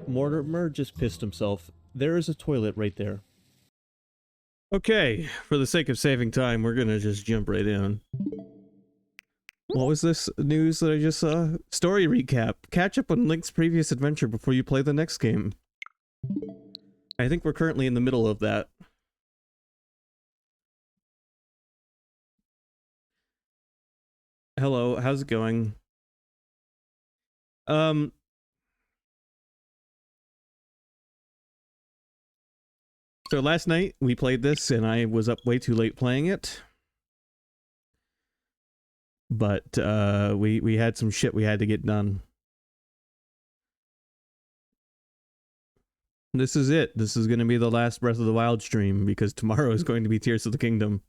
Mortimer just pissed himself. There is a toilet right there. Okay, for the sake of saving time, we're gonna just jump right in. What was this news that I just saw? Story recap. Catch up on Link's previous adventure before you play the next game. I think we're currently in the middle of that. Hello, how's it going? So last night we played this and I was up way too late playing it. But we had some shit we had to get done. This is it. This is going to be the last Breath of the Wild stream because tomorrow is going to be Tears of the Kingdom.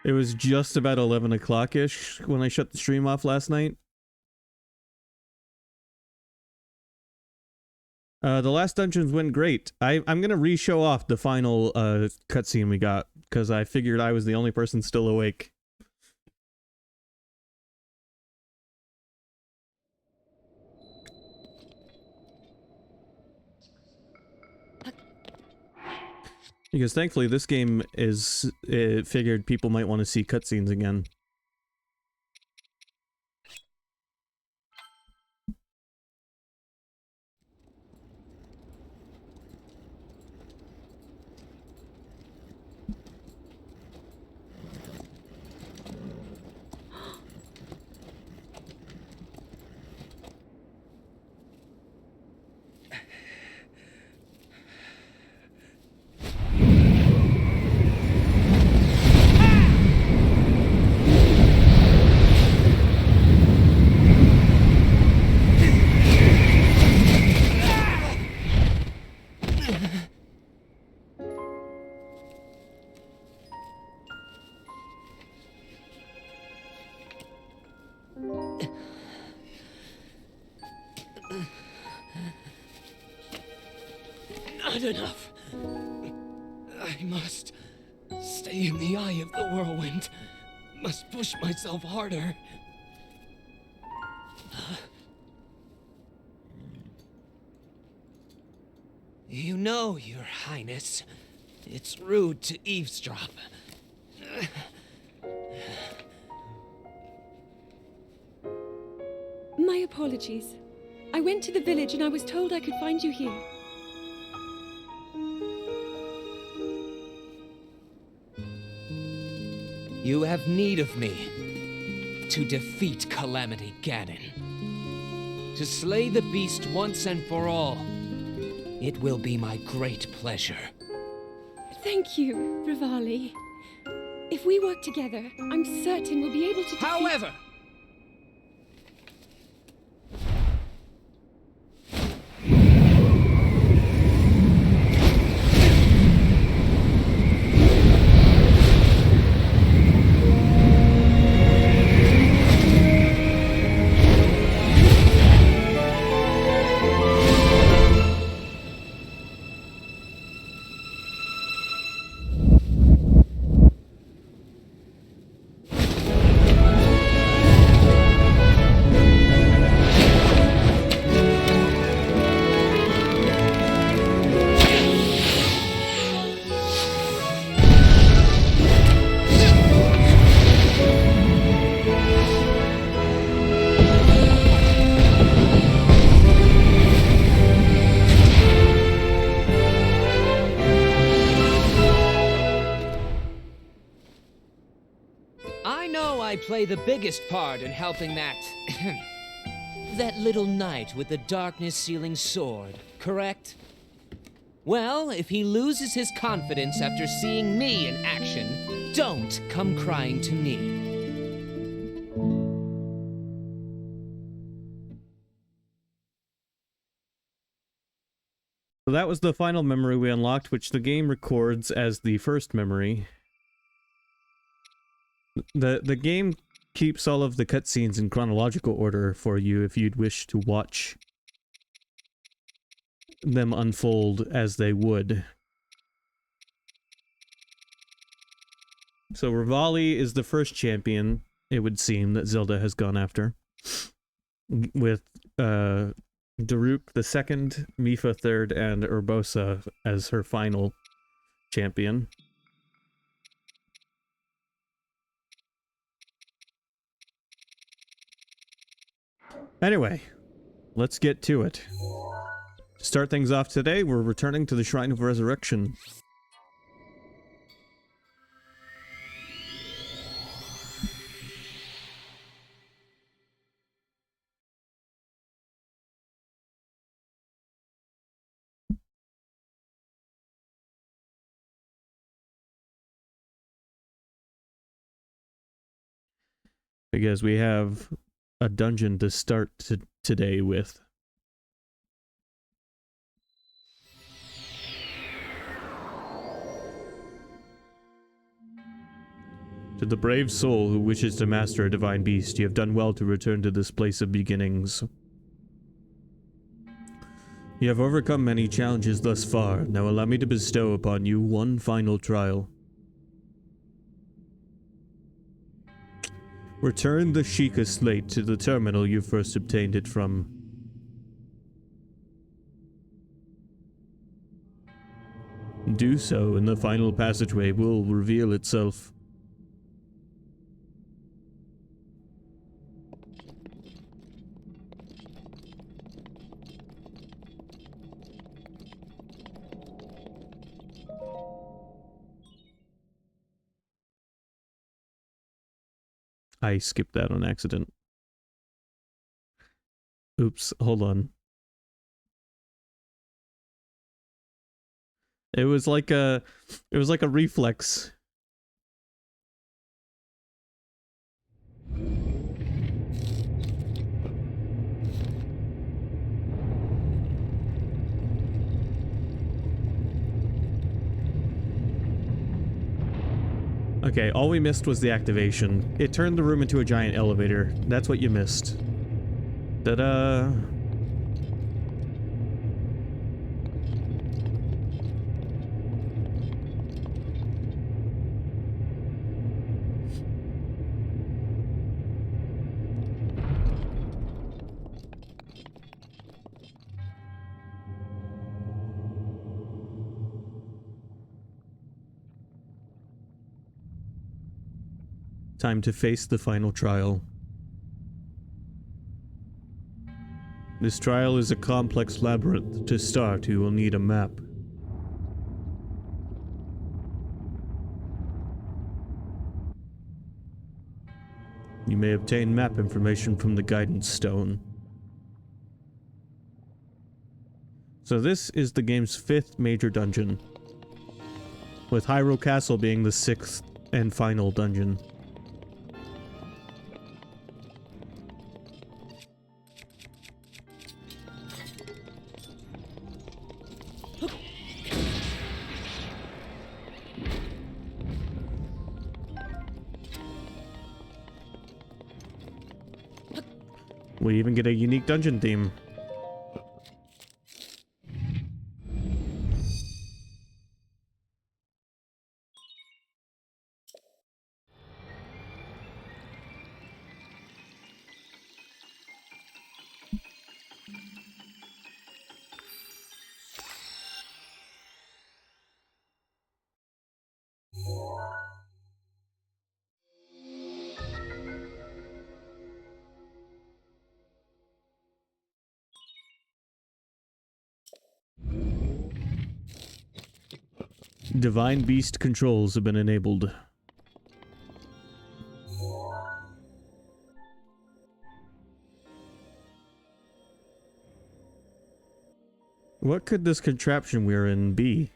It was just about 11 o'clock-ish when I shut the stream off last night. The last dungeons went great. I'm going to re-show off the final cutscene we got because I figured I was the only person still awake. Because thankfully this game is, it figured people might want to see cutscenes again. Not enough. I must stay in the eye of the whirlwind. Must push myself harder. You know, Your Highness, it's rude to eavesdrop. My apologies. I went to the village and I was told I could find you here. You have need of me to defeat Calamity Ganon. To slay the beast once and for all. It will be my great pleasure. Thank you, Revali. If we work together, I'm certain we'll be able to defeat— However, I play the biggest part in helping that that little knight with the darkness-sealing sword, correct? Well, if he loses his confidence after seeing me in action, don't come crying to me. So that was the final memory we unlocked, which the game records as the first memory. The game keeps all of the cutscenes in chronological order for you if you'd wish to watch them unfold as they would. So Rivali is the first champion, it would seem, that Zelda has gone after. With Daruk the second, Mipha third, and Urbosa as her final champion. Anyway, let's get to it. To start things off today, we're returning to the Shrine of Resurrection. Because we have a dungeon to start today with. To the brave soul who wishes to master a divine beast, you have done well to return to this place of beginnings. You have overcome many challenges thus far. Now allow me to bestow upon you one final trial. Return the Sheikah slate to the terminal you first obtained it from. Do so, and the final passageway will reveal itself. I skipped that on accident. Oops, hold on. It was like a reflex. Okay, all we missed was the activation. It turned the room into a giant elevator. That's what you missed. Ta-da! Time to face the final trial. This trial is a complex labyrinth. To start, you will need a map. You may obtain map information from the guidance stone. So this is the game's 5th major dungeon, with Hyrule Castle being the 6th and final dungeon. We even get a unique dungeon theme. Divine Beast controls have been enabled. What could this contraption we're in be?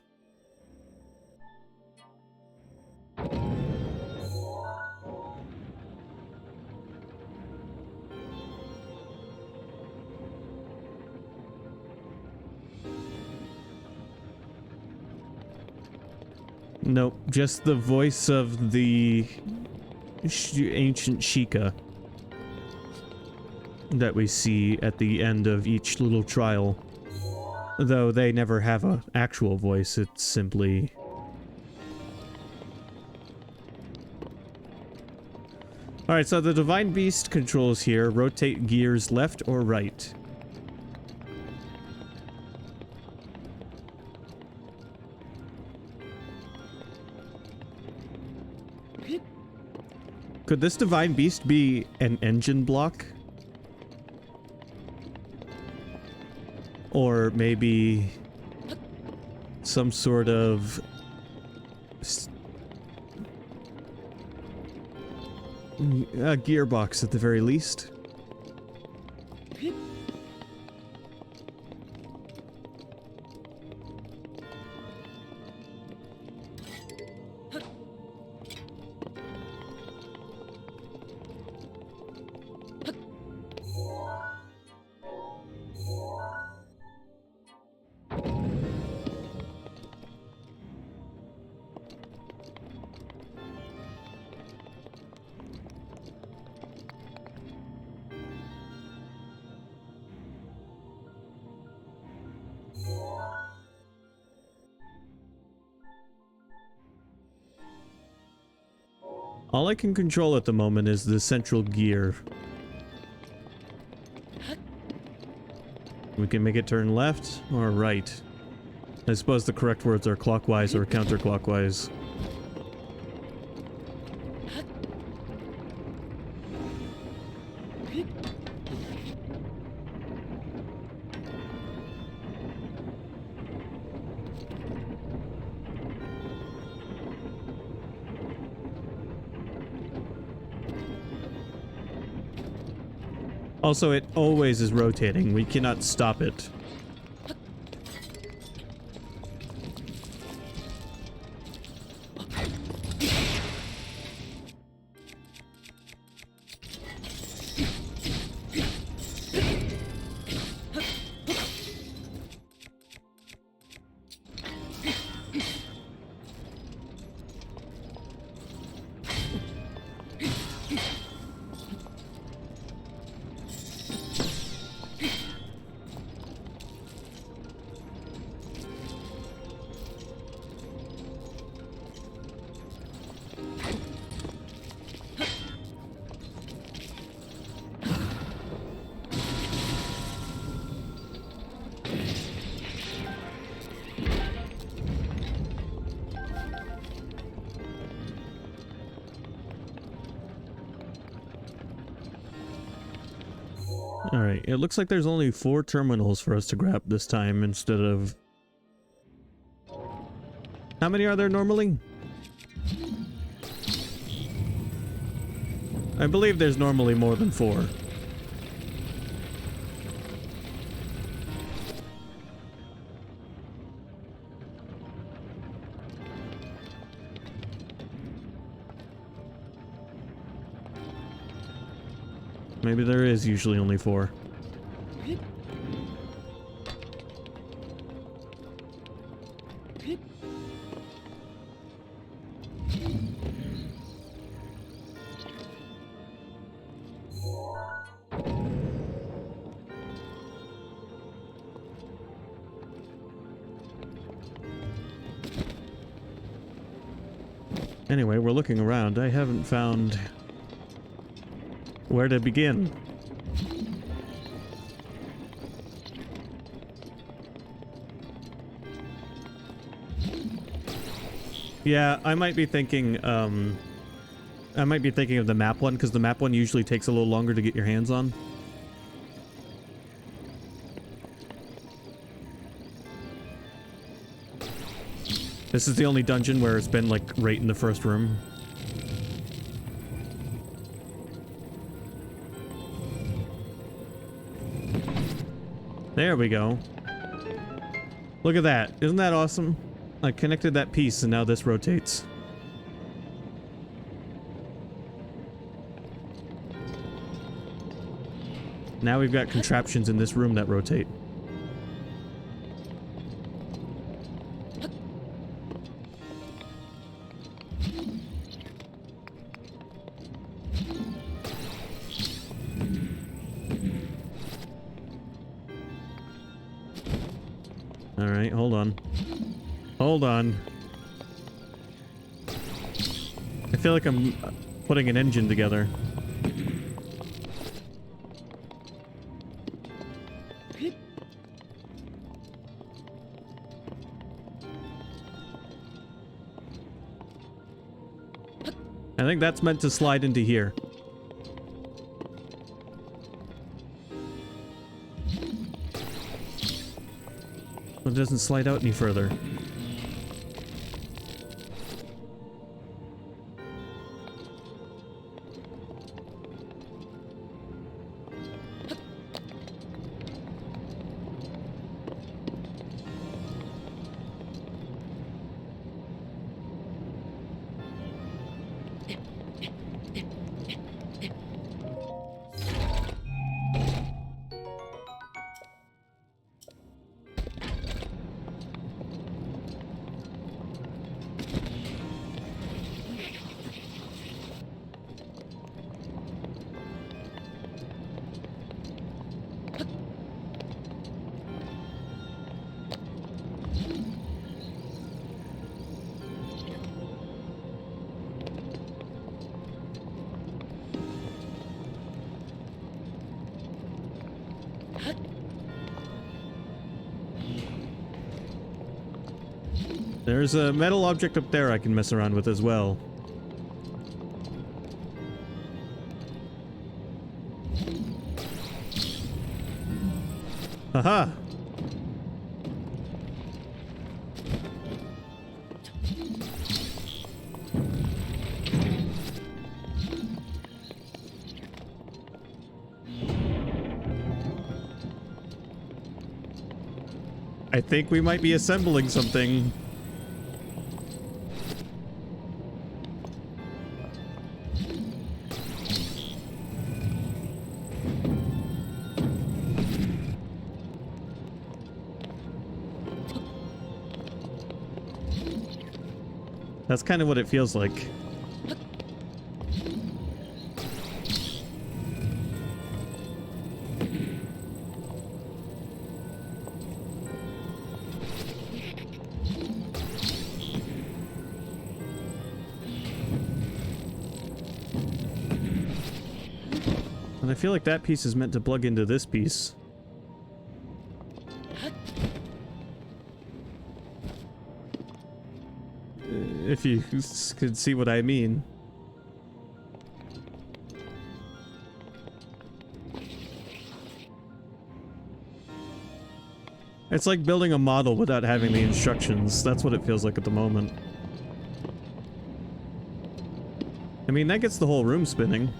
Nope, just the voice of the ancient Sheikah that we see at the end of each little trial. Though they never have an actual voice, it's simply Alright, so the Divine Beast controls here rotate gears left or right. Could this Divine Beast be an engine block? Or maybe some sort of a gearbox at the very least. All I can control at the moment is the central gear. We can make it turn left or right. I suppose the correct words are clockwise or counterclockwise. Also, it always is rotating. We cannot stop it. Alright, it looks like there's only 4 terminals for us to grab this time instead of... How many are there normally? I believe there's normally more than 4. Maybe there is usually only 4. Anyway, we're looking around. I haven't found where to begin. Yeah, I might be thinking of the map one, because the map one usually takes a little longer to get your hands on. This is the only dungeon where it's been, like, right in the first room. There we go. Look at that. Isn't that awesome? I connected that piece and now this rotates. Now we've got contraptions in this room that rotate. Alright, hold on. Hold on. I feel like I'm putting an engine together. I think that's meant to slide into here. It doesn't slide out any further. There's a metal object up there I can mess around with as well. Haha! I think we might be assembling something. That's kind of what it feels like. And I feel like that piece is meant to plug into this piece. If you could see what I mean. It's like building a model without having the instructions. That's what it feels like at the moment. I mean, that gets the whole room spinning.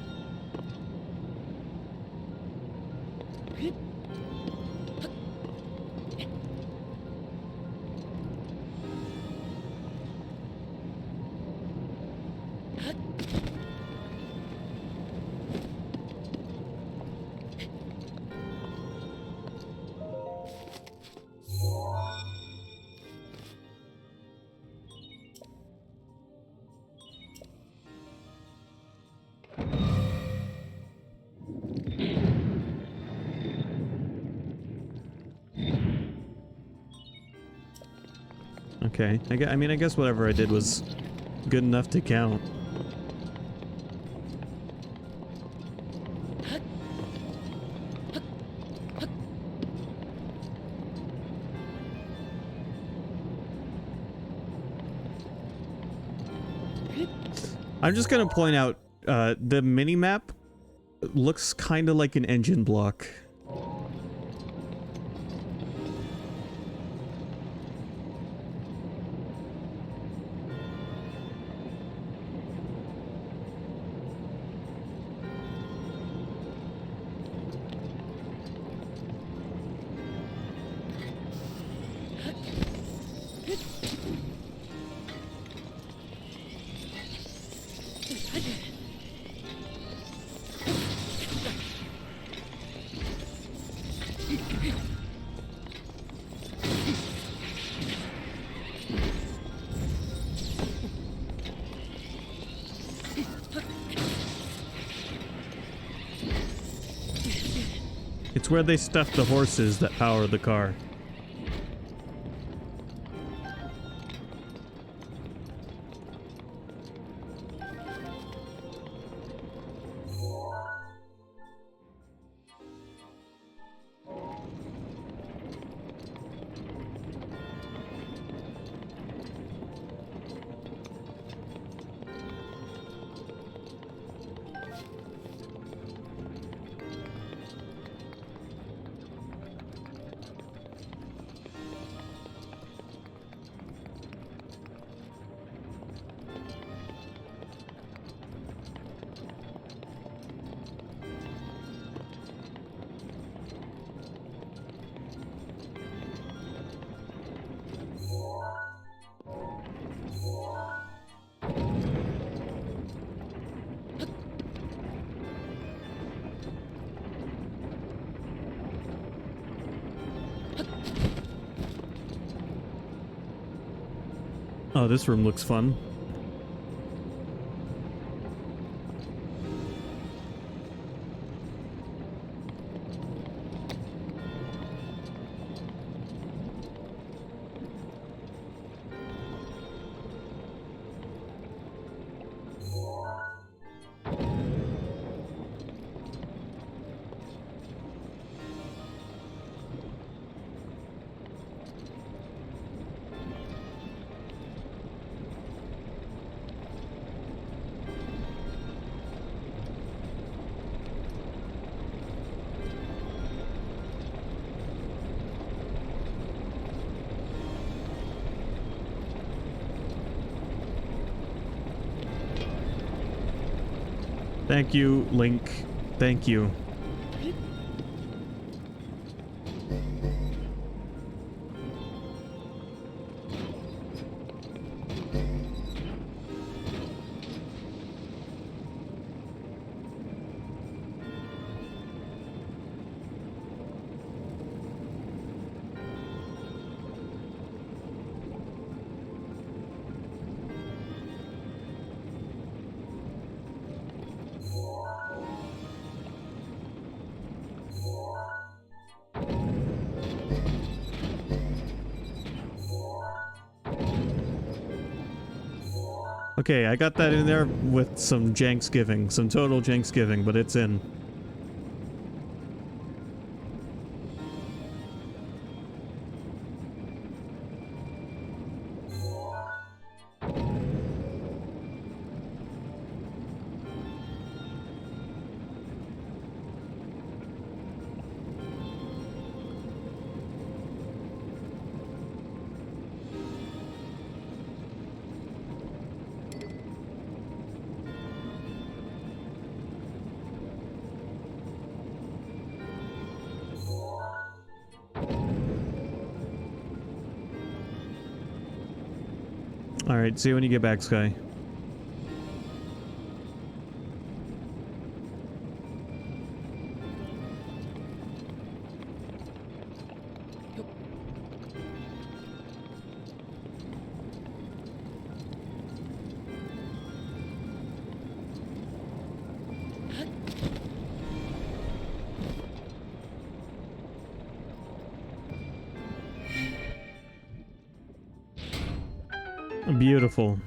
Okay, I mean, I guess whatever I did was good enough to count. I'm just gonna point out, the mini-map looks kind of like an engine block. It's where they stuff the horses that power the car. Oh, this room looks fun. Thank you, Link. Thank you. Okay, I got that in there with some Janksgiving, some total Janksgiving, but it's in. Alright, see you when you get back, Sky. Beautiful.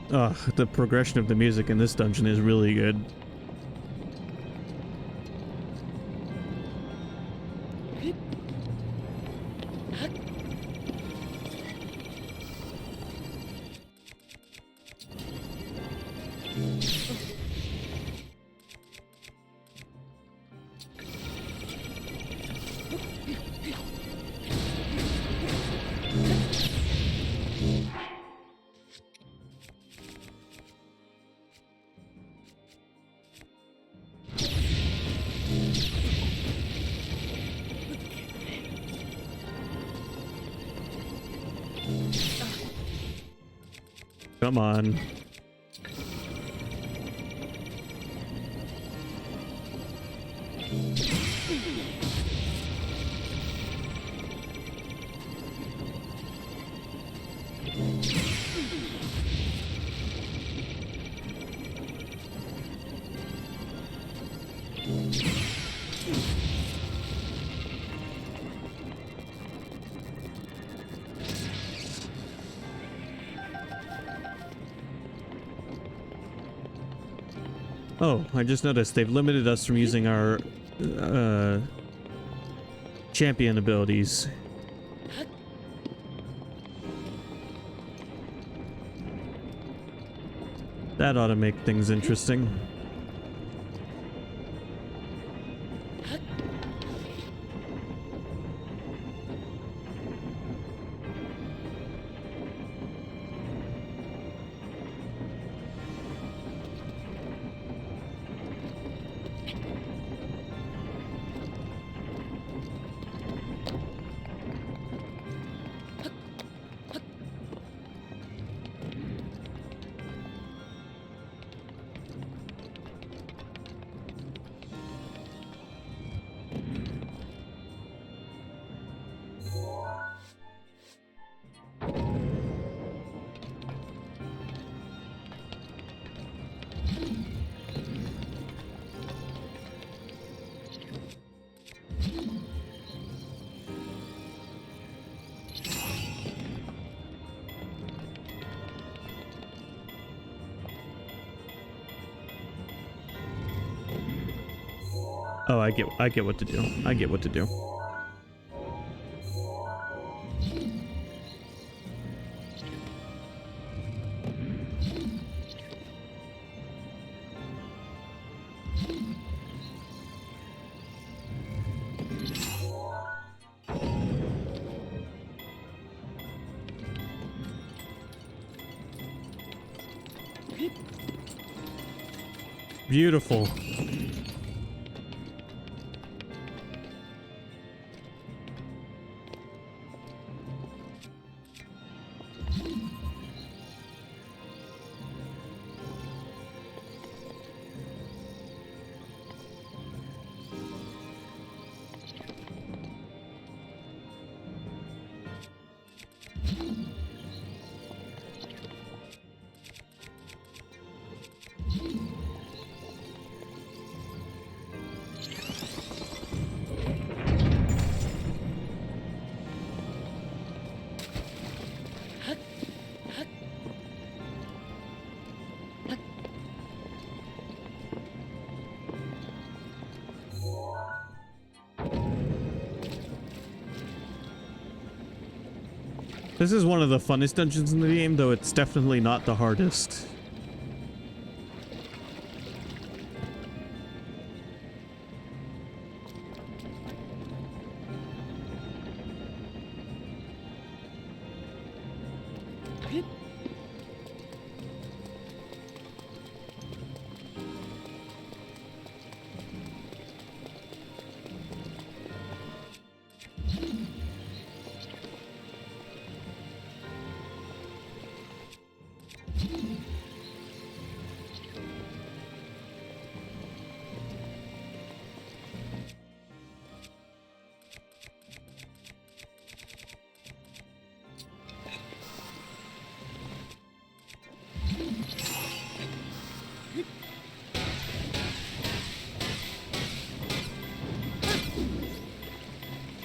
Ugh, the progression of the music in this dungeon is really good. Come on. Oh, I just noticed they've limited us from using our champion abilities. That ought to make things interesting. Oh, I get what to do. I get what to do. Beautiful. This is one of the funnest dungeons in the game, though it's definitely not the hardest.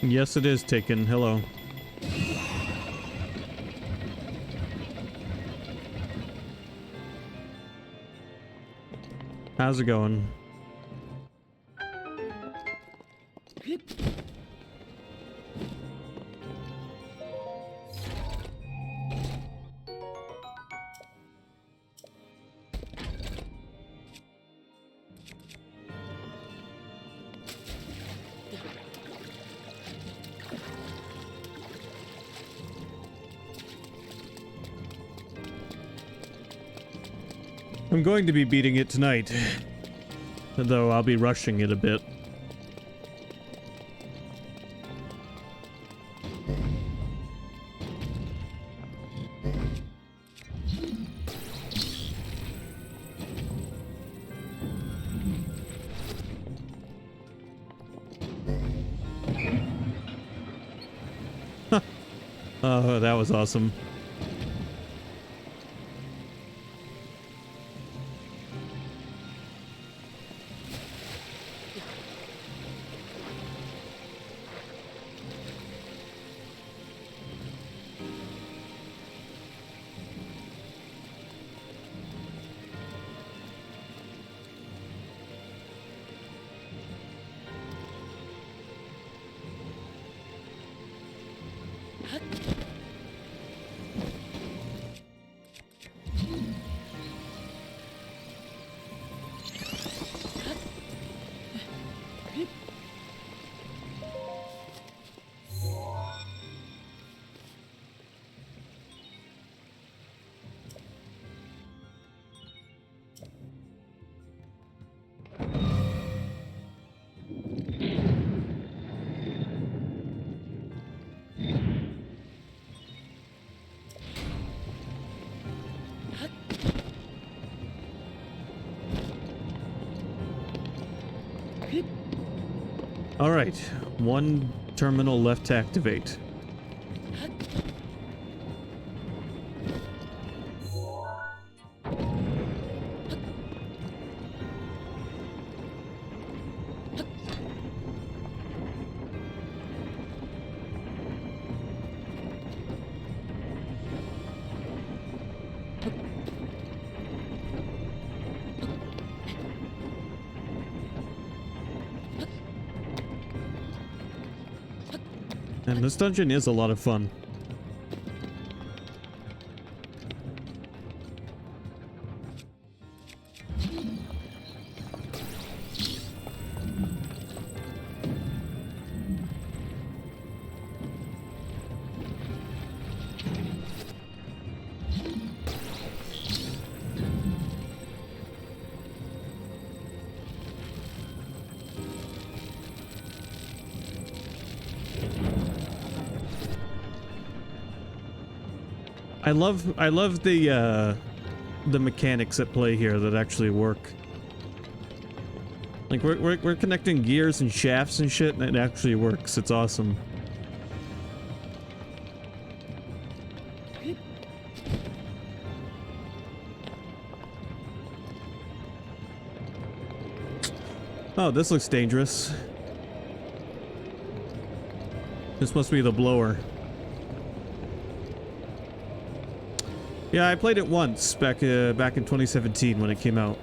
Yes, it is taken. Hello. How's it going? I'm going to be beating it tonight, though I'll be rushing it a bit. Oh, that was awesome. All right, one terminal left to activate. And this dungeon is a lot of fun. I love the mechanics at play here that actually work. Like we're connecting gears and shafts and shit, and it actually works. It's awesome. Oh, this looks dangerous. This must be the blower. Yeah, I played it once back back in 2017 when it came out.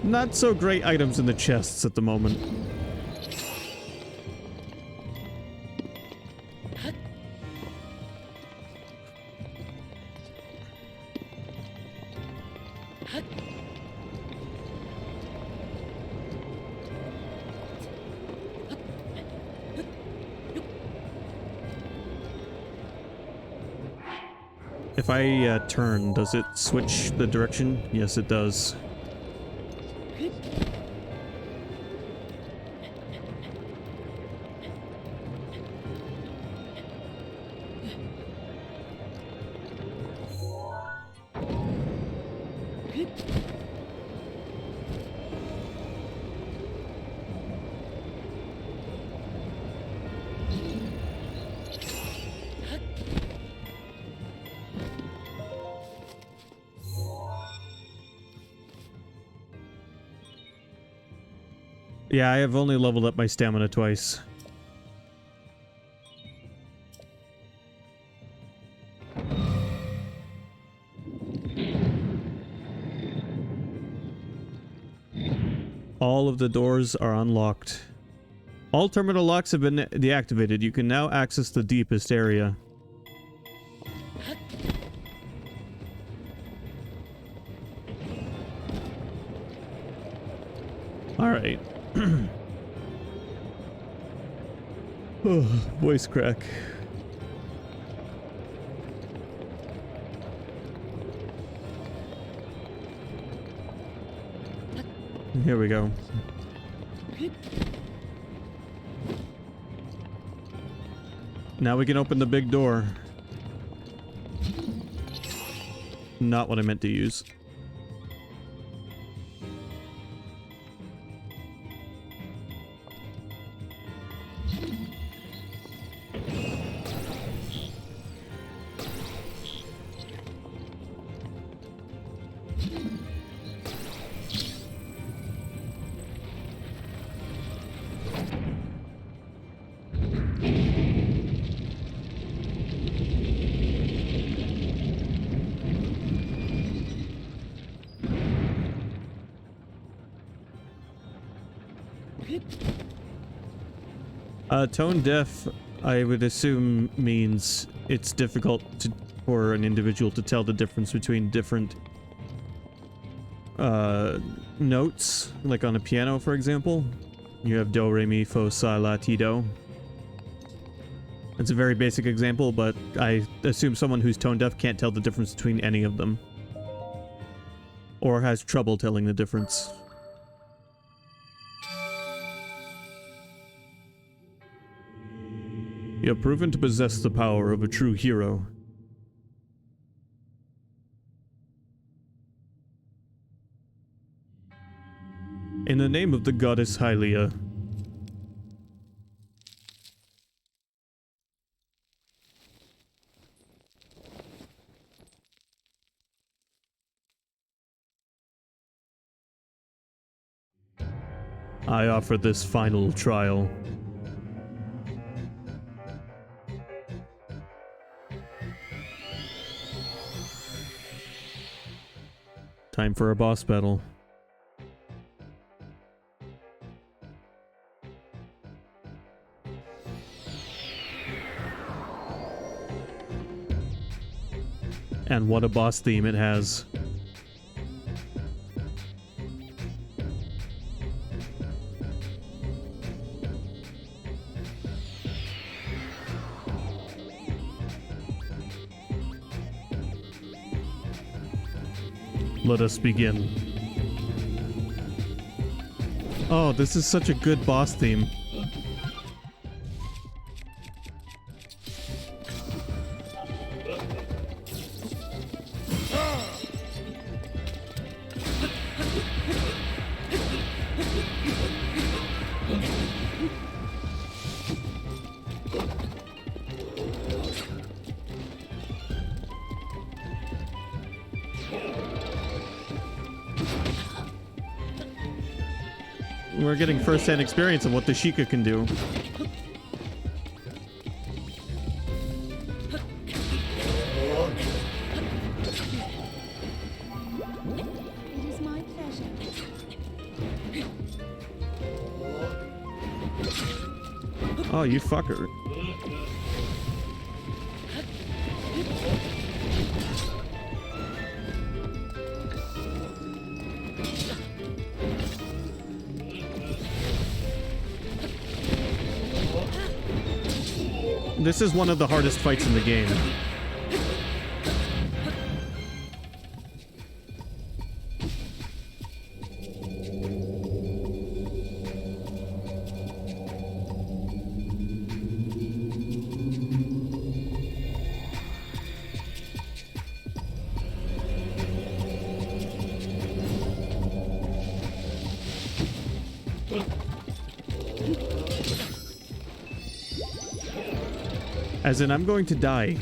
Not so great items in the chests at the moment. If I turn, does it switch the direction? Yes, it does. Yeah, I have only leveled up my stamina twice. All of the doors are unlocked. All terminal locks have been deactivated. You can now access the deepest area. All right. Oh, voice crack. Here we go. Now we can open the big door. Not what I meant to use. Tone deaf, I would assume, means it's difficult for an individual to tell the difference between different notes, like on a piano, for example. You have do, re, mi, fa, sol, la, ti, do. It's a very basic example, but I assume someone who's tone deaf can't tell the difference between any of them. Or has trouble telling the difference. You have proven to possess the power of a true hero. In the name of the goddess Hylia. I offer this final trial. Time for a boss battle. And what a boss theme it has. Let us begin. Oh, this is such a good boss theme. We're getting first-hand experience of what the Sheikah can do. It is my pleasure. Oh, you fucker. This is one of the hardest fights in the game. As in, I'm going to die.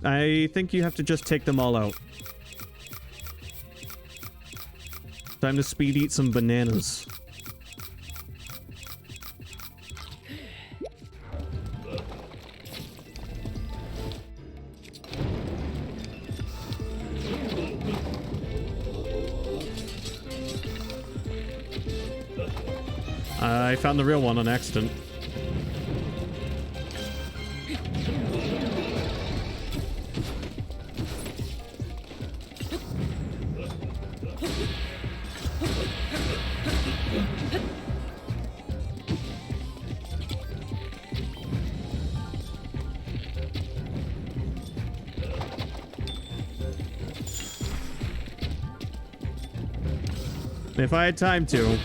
I think you have to just take them all out. Time to speed eat some bananas. I found the real one on accident. If I had time to.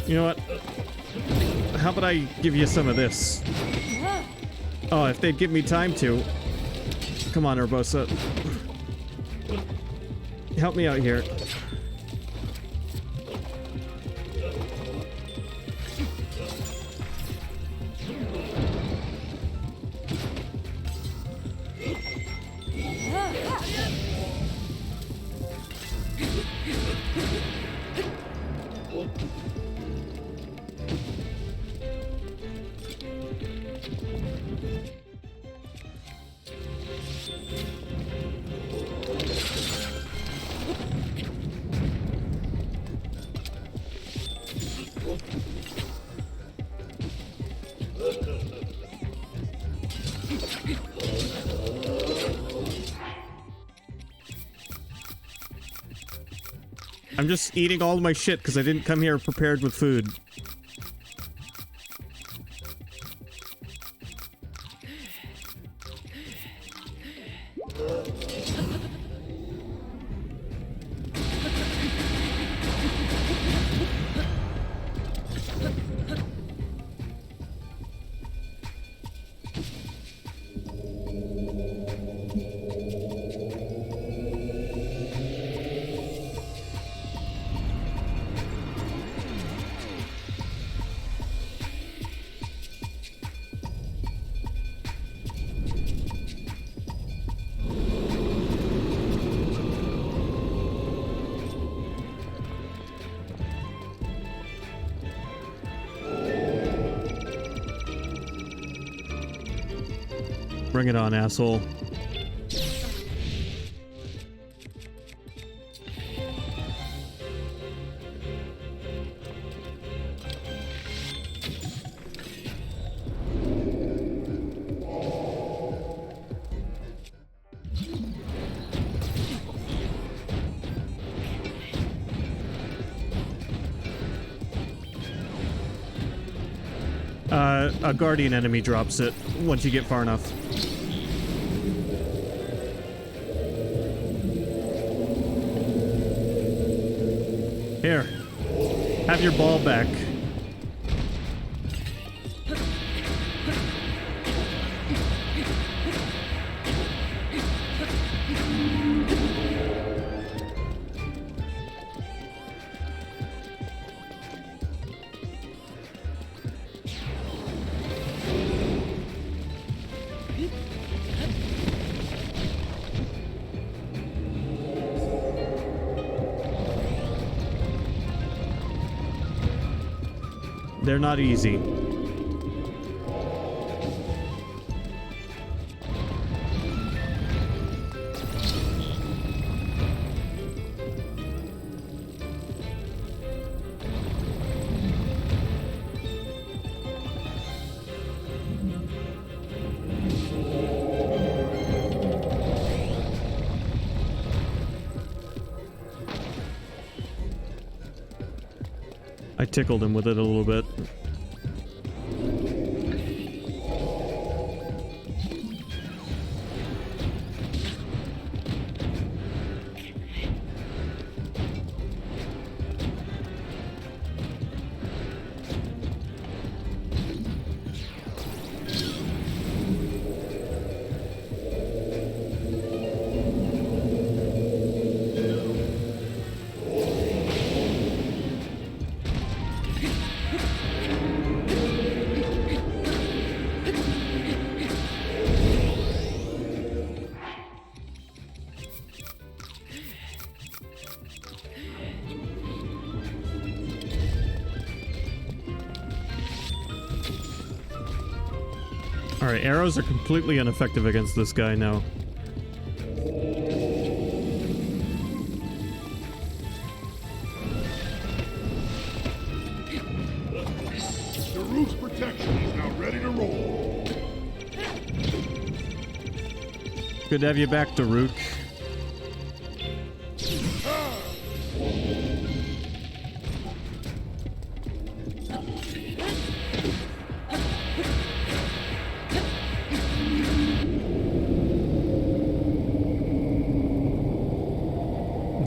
You know what? How about I give you some of this? Oh, if they'd give me time to. Come on, Urbosa. Help me out here. I'm just eating all of my shit because I didn't come here prepared with food. Bring it on, asshole. A guardian enemy drops it once you get far enough. Here, have your ball back. They're not easy. I tickled him with it a little bit. Alright, arrows are completely ineffective against this guy now. Daruk's protection is now ready to roll. Good to have you back, Daruk.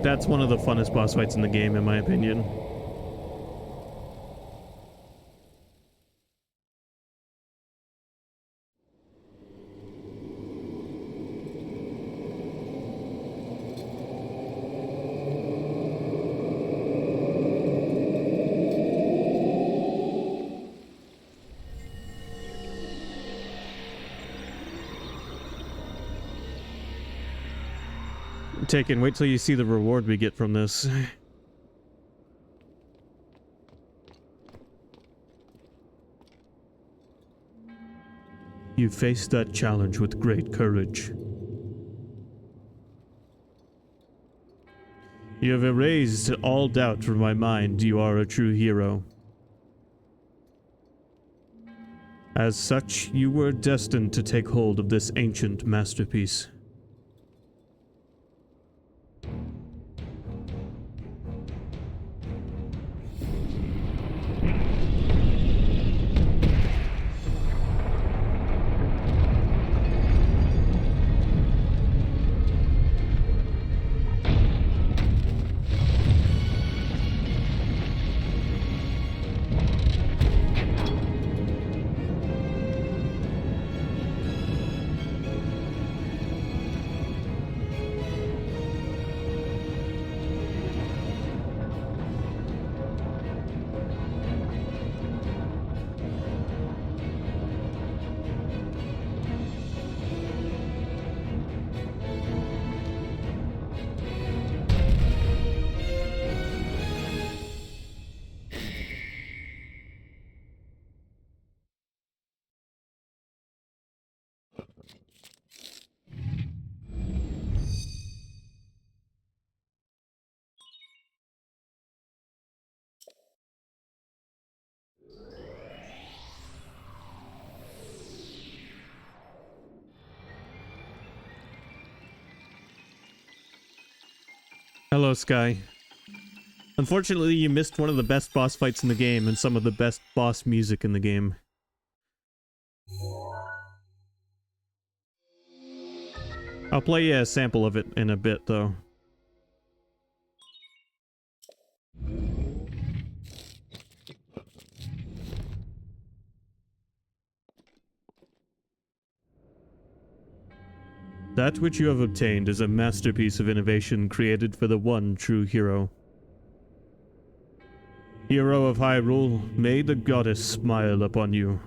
That's one of the funnest boss fights in the game, in my opinion. Taken, wait till you see the reward we get from this. You faced that challenge with great courage. You have erased all doubt from my mind. You are a true hero. As such, you were destined to take hold of this ancient masterpiece. Hello, Sky. Unfortunately, you missed one of the best boss fights in the game and some of the best boss music in the game. I'll play you a sample of it in a bit, though. That which you have obtained is a masterpiece of innovation created for the one true hero. Hero of Hyrule, may the goddess smile upon you.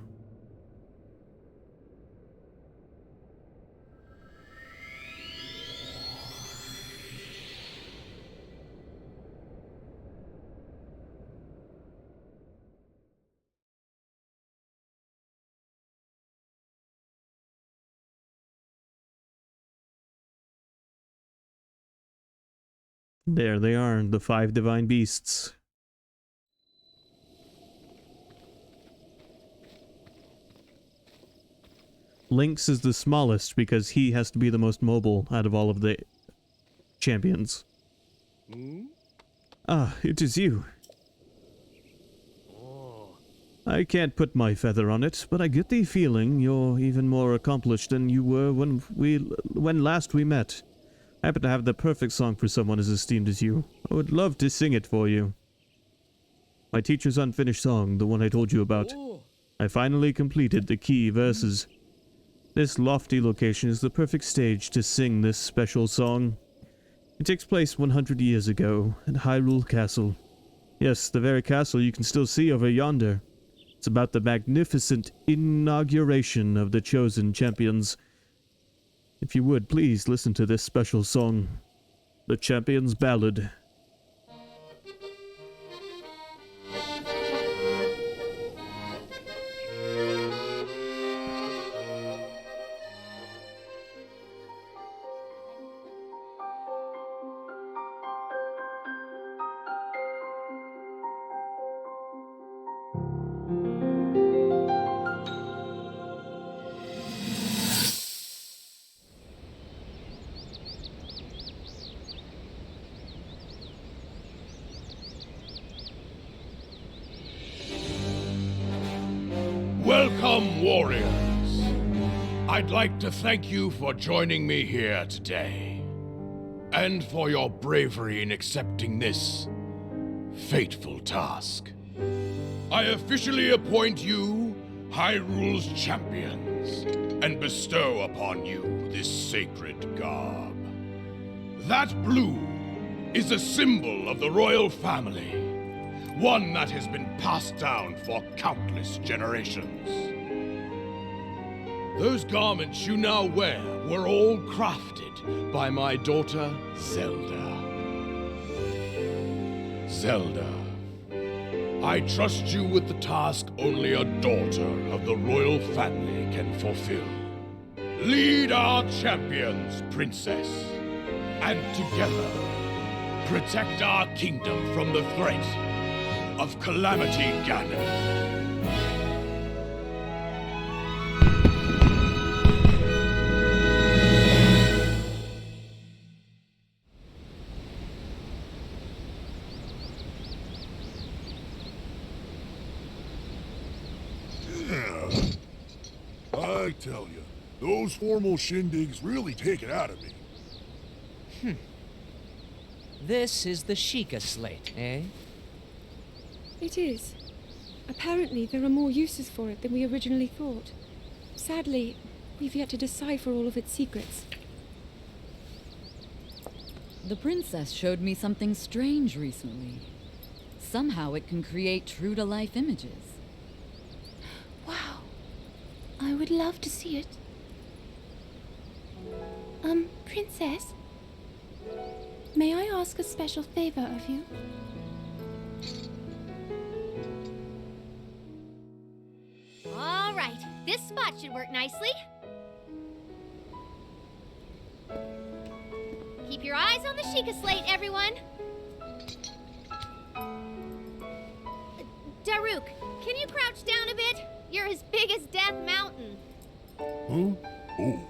There they are, the 5 divine beasts. Lynx is the smallest because he has to be the most mobile out of all of the champions. Ah, it is you. I can't put my feather on it, but I get the feeling you're even more accomplished than you were when last we met. I happen to have the perfect song for someone as esteemed as you. I would love to sing it for you. My teacher's unfinished song, the one I told you about. I finally completed the key verses. This lofty location is the perfect stage to sing this special song. It takes place 100 years ago at Hyrule Castle. Yes, the very castle you can still see over yonder. It's about the magnificent inauguration of the chosen champions. If you would, please listen to this special song, The Champion's Ballad. Welcome, warriors. I'd like to thank you for joining me here today, and for your bravery in accepting this fateful task. I officially appoint you Hyrule's champions, and bestow upon you this sacred garb. That blue is a symbol of the royal family, one that has been passed down for countless generations. Those garments you now wear were all crafted by my daughter, Zelda. Zelda, I trust you with the task only a daughter of the royal family can fulfill. Lead our champions, Princess, and together, protect our kingdom from the threat of Calamity Ganon. I tell you, those formal shindigs really take it out of me. This is the Sheikah slate, eh? It is. Apparently, there are more uses for it than we originally thought. Sadly, we've yet to decipher all of its secrets. The princess showed me something strange recently. Somehow it can create true-to-life images. Wow. I would love to see it. Princess? May I ask a special favor of you? All right, this spot should work nicely. Keep your eyes on the Sheikah slate, everyone. Daruk, can you crouch down a bit? You're as big as Death Mountain. Huh? Oh.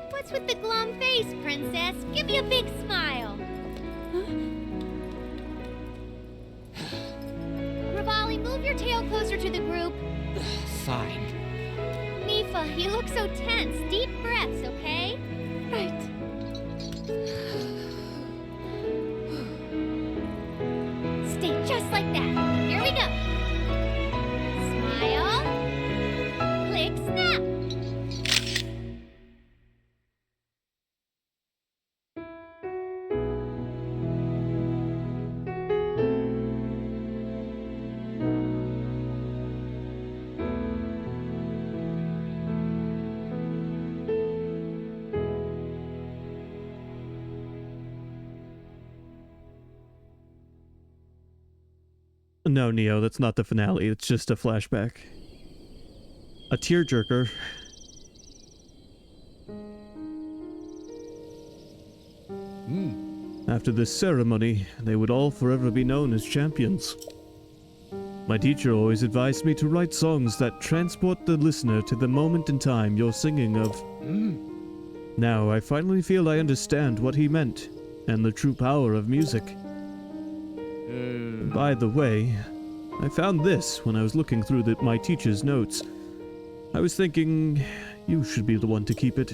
What's with the glum face, Princess? Give me a big smile. Rivali, move your tail closer to the group. Fine. Mifa, you look so tense. Deep breaths, okay? Right. Stay just like that. Here we go. Smile. Click, snap. No, Neo, that's not the finale. It's just a flashback. A tearjerker. After this ceremony, they would all forever be known as champions. My teacher always advised me to write songs that transport the listener to the moment in time you're singing of. Now, I finally feel I understand what he meant, and the true power of music. By the way, I found this when I was looking through my teacher's notes. I was thinking, you should be the one to keep it.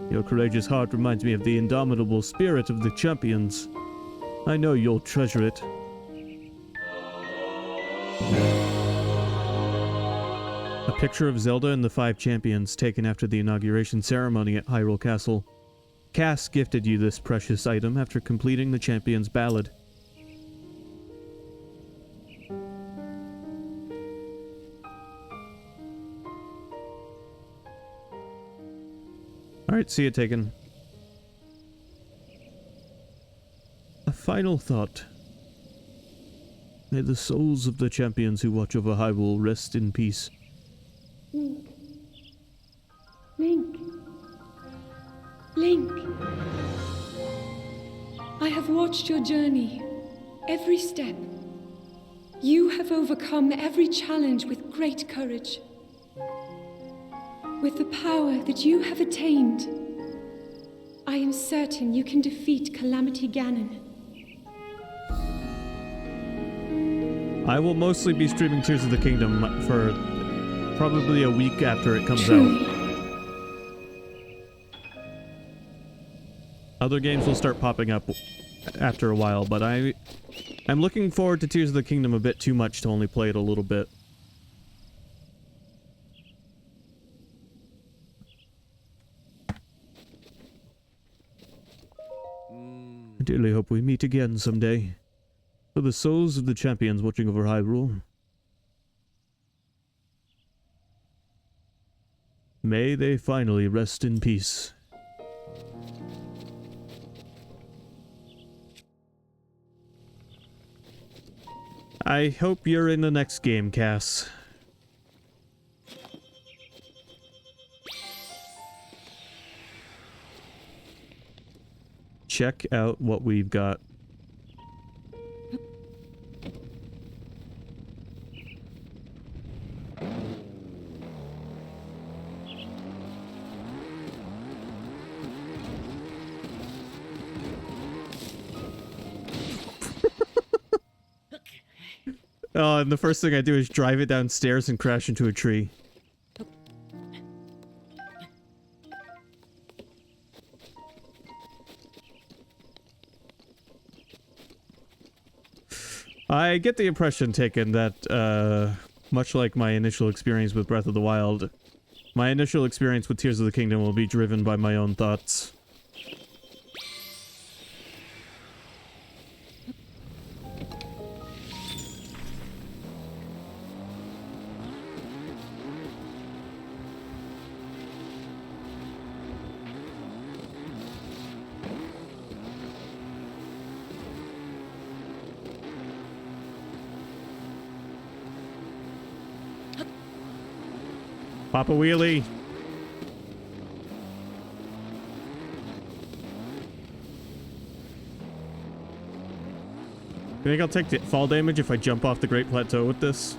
Your courageous heart reminds me of the indomitable spirit of the champions. I know you'll treasure it. A picture of Zelda and the 5 champions taken after the inauguration ceremony at Hyrule Castle. Cass gifted you this precious item after completing the Champions Ballad. Alright, see you, Taken. A final thought. May the souls of the champions who watch over Hyrule rest in peace. Link. Link. Link. I have watched your journey, every step. You have overcome every challenge with great courage. With the power that you have attained, I am certain you can defeat Calamity Ganon. I will mostly be streaming Tears of the Kingdom for probably a week after it comes Truly. out. Other games will start popping up after a while, but I'm looking forward to Tears of the Kingdom a bit too much to only play it a little bit. I dearly hope we meet again someday. For the souls of the champions watching over Hyrule. May they finally rest in peace. I hope you're in the next game, Cass. Check out what we've got. Oh, and the first thing I do is drive it downstairs and crash into a tree. I get the impression taken that, much like my initial experience with Breath of the Wild, my initial experience with Tears of the Kingdom will be driven by my own thoughts. Papa Wheelie. You think I'll take fall damage if I jump off the Great Plateau with this?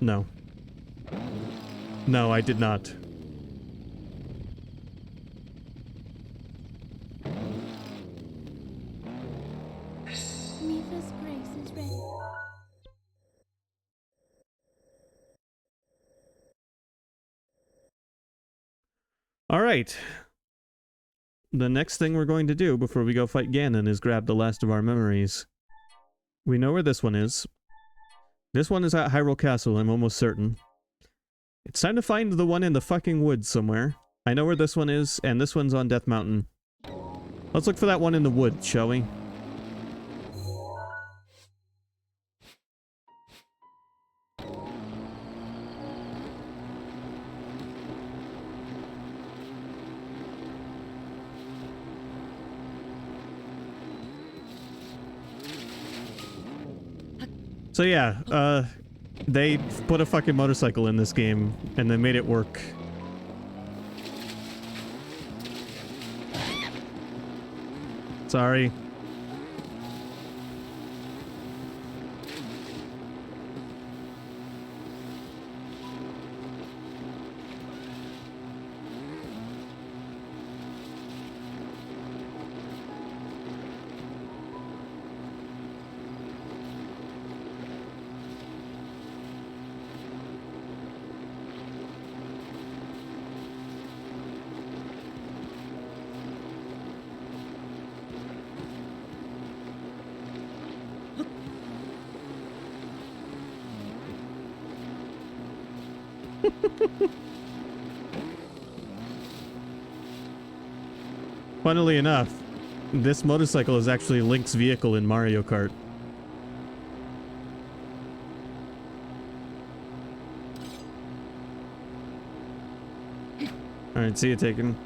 No. No, I did not. precious grace is ready. All right. The next thing we're going to do before we go fight Ganon is grab the last of our memories. We know where this one is. This one is at Hyrule Castle, I'm almost certain. It's time to find the one in the fucking woods somewhere. I know where this one is, and this one's on Death Mountain. Let's look for that one in the woods, shall we? So yeah, they put a fucking motorcycle in this game, and they made it work. Sorry. Funnily enough, this motorcycle is actually Link's vehicle in Mario Kart. Alright, see you, Taken.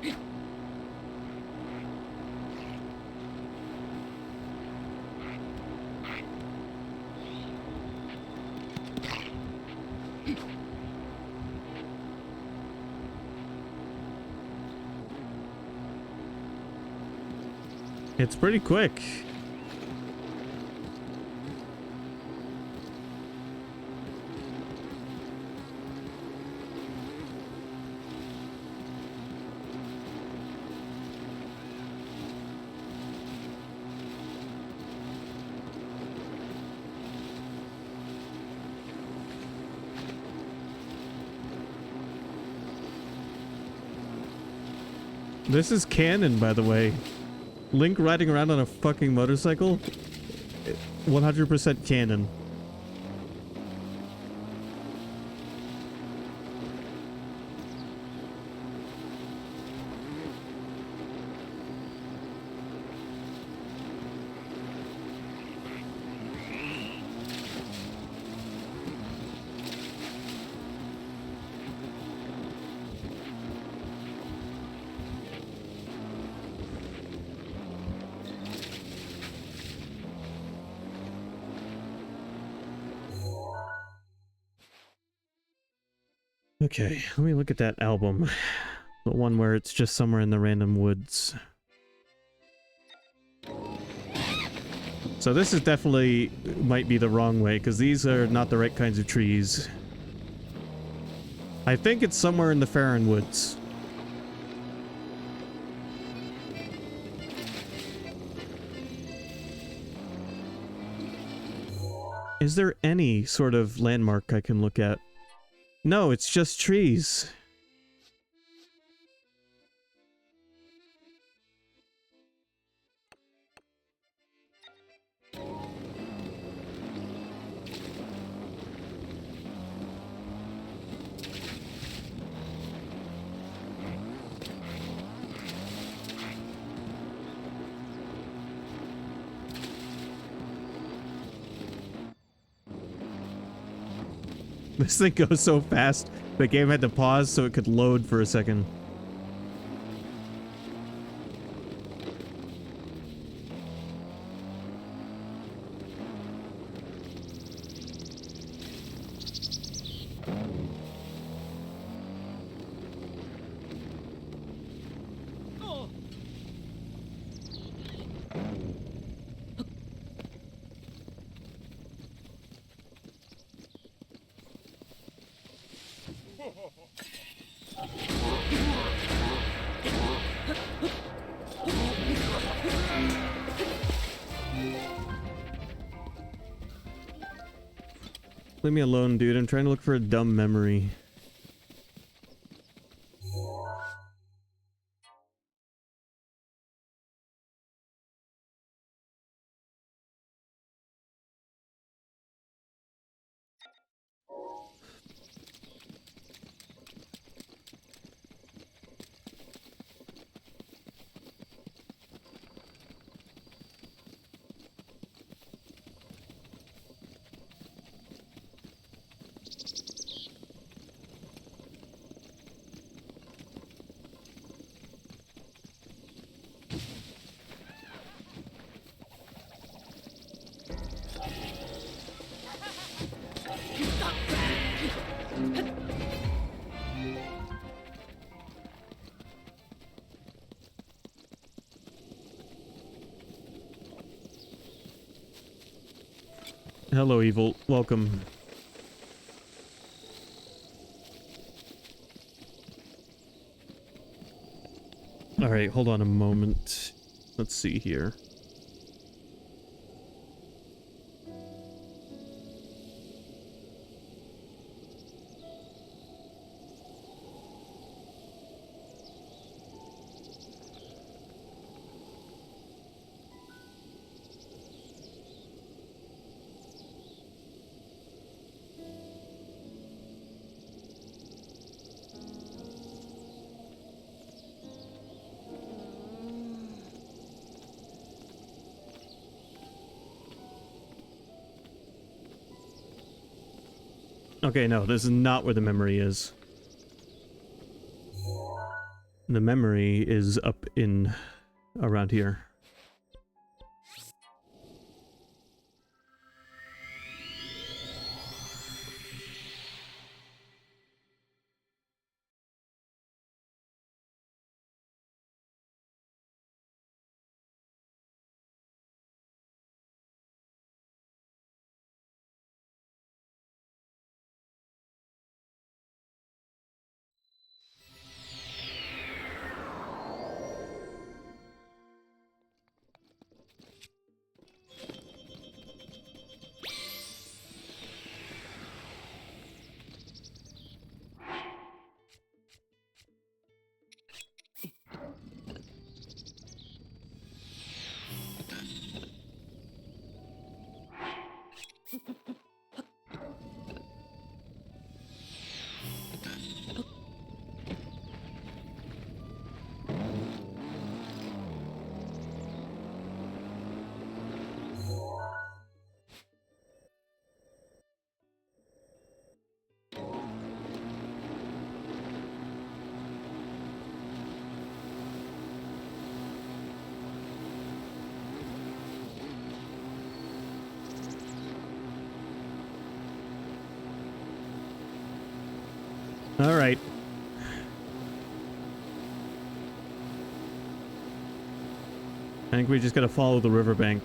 It's pretty quick. This is canon, by the way. Link riding around on a fucking motorcycle? 100% canon. Okay, let me look at that album. The one where it's just somewhere in the random woods. So this is definitely might be the wrong way, because these are not the right kinds of trees. I think it's somewhere in the Farron Woods. Is there any sort of landmark I can look at? No, it's just trees. This thing goes so fast, the game had to pause so it could load for a second. Leave me alone, dude. I'm trying to look for a dumb memory. Hello, evil. Welcome. Alright, hold on a moment. Let's see here. Okay, no, this is not where the memory is. The memory is up in... around here. All right. I think we just gotta follow the riverbank.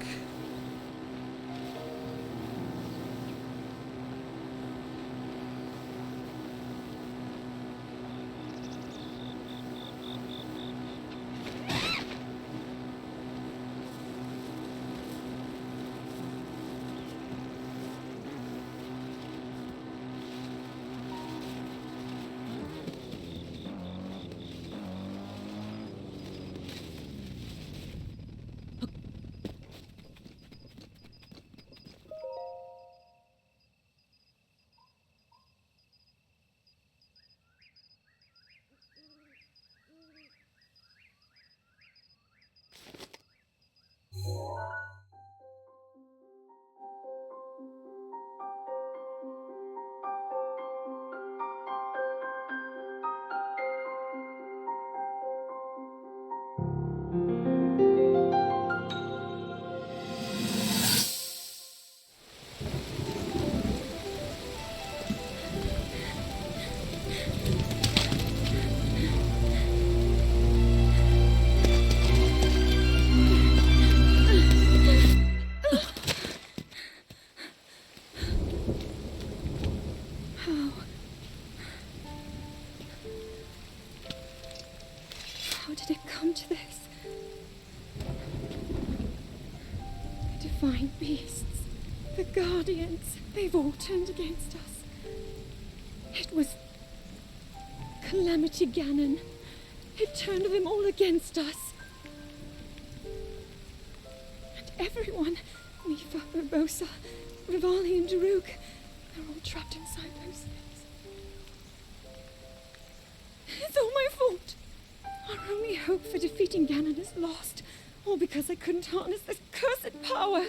The Guardians, they've all turned against us. It was Calamity Ganon. It turned them all against us. And everyone, Mifa, Urbosa, Rivali and Daruk, they're all trapped inside those things. It's all my fault. Our only hope for defeating Ganon is lost. All because I couldn't harness this cursed power.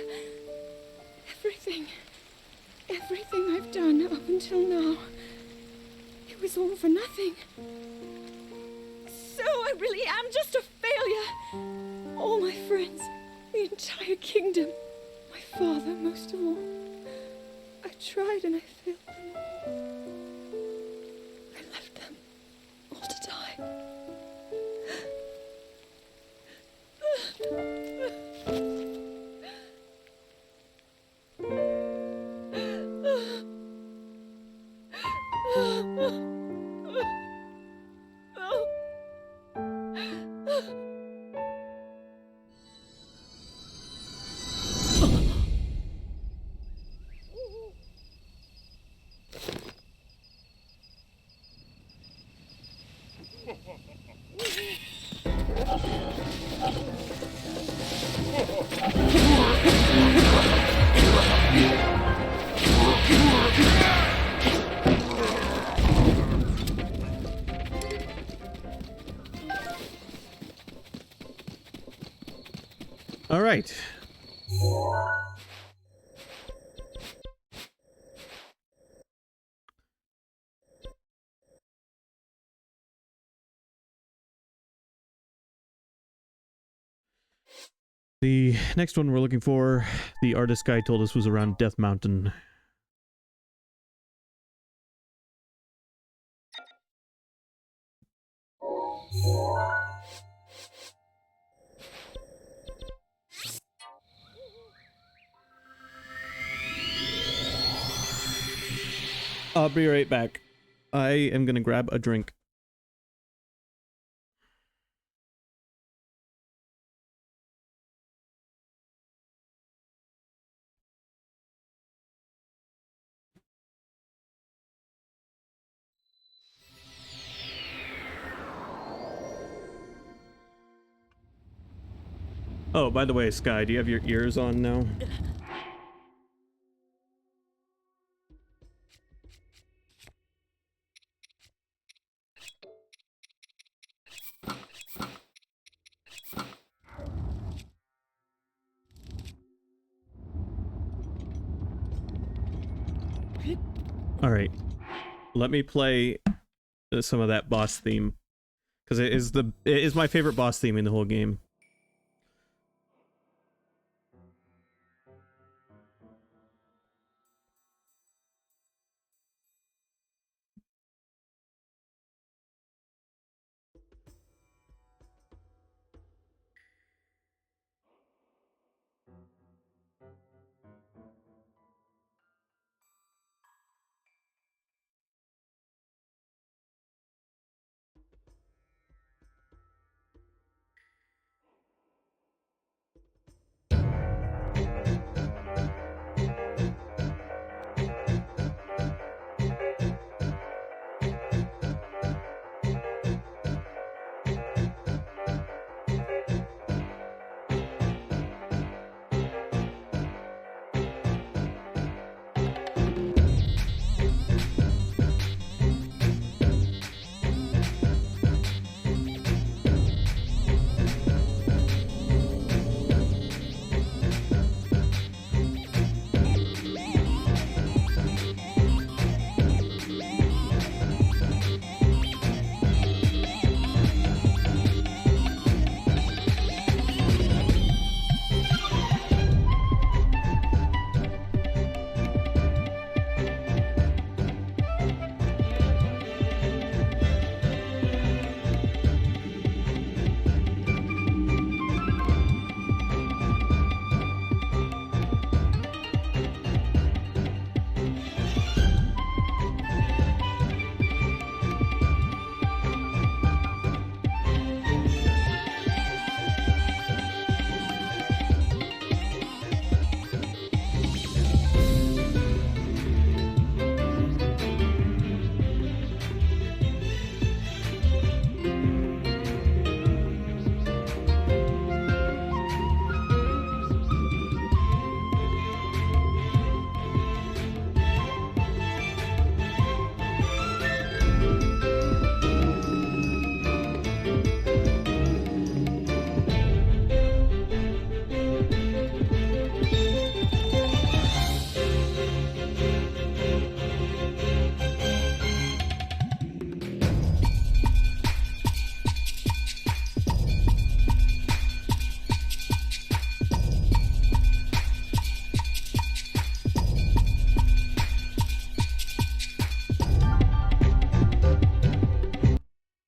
Everything I've done up until now, it was all for nothing. So I really am just a failure. All my friends, the entire kingdom, my father most of all. I tried and I failed them all. I left them all to die. All right. The next one we're looking for, the artist guy told us was around Death Mountain. I'll be right back. I am gonna grab a drink. Oh, by the way, Sky, do you have your ears on now? All right, let me play some of that boss theme, because it is my favorite boss theme in the whole game.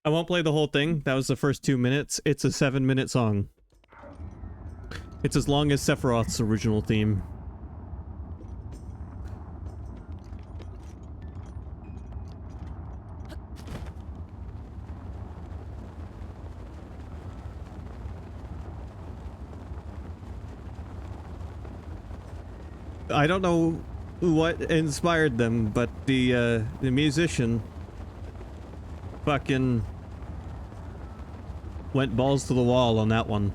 I won't play the whole thing. That was the first 2 minutes. It's a 7-minute song. It's as long as Sephiroth's original theme. I don't know what inspired them, but the musician fucking went balls to the wall on that one.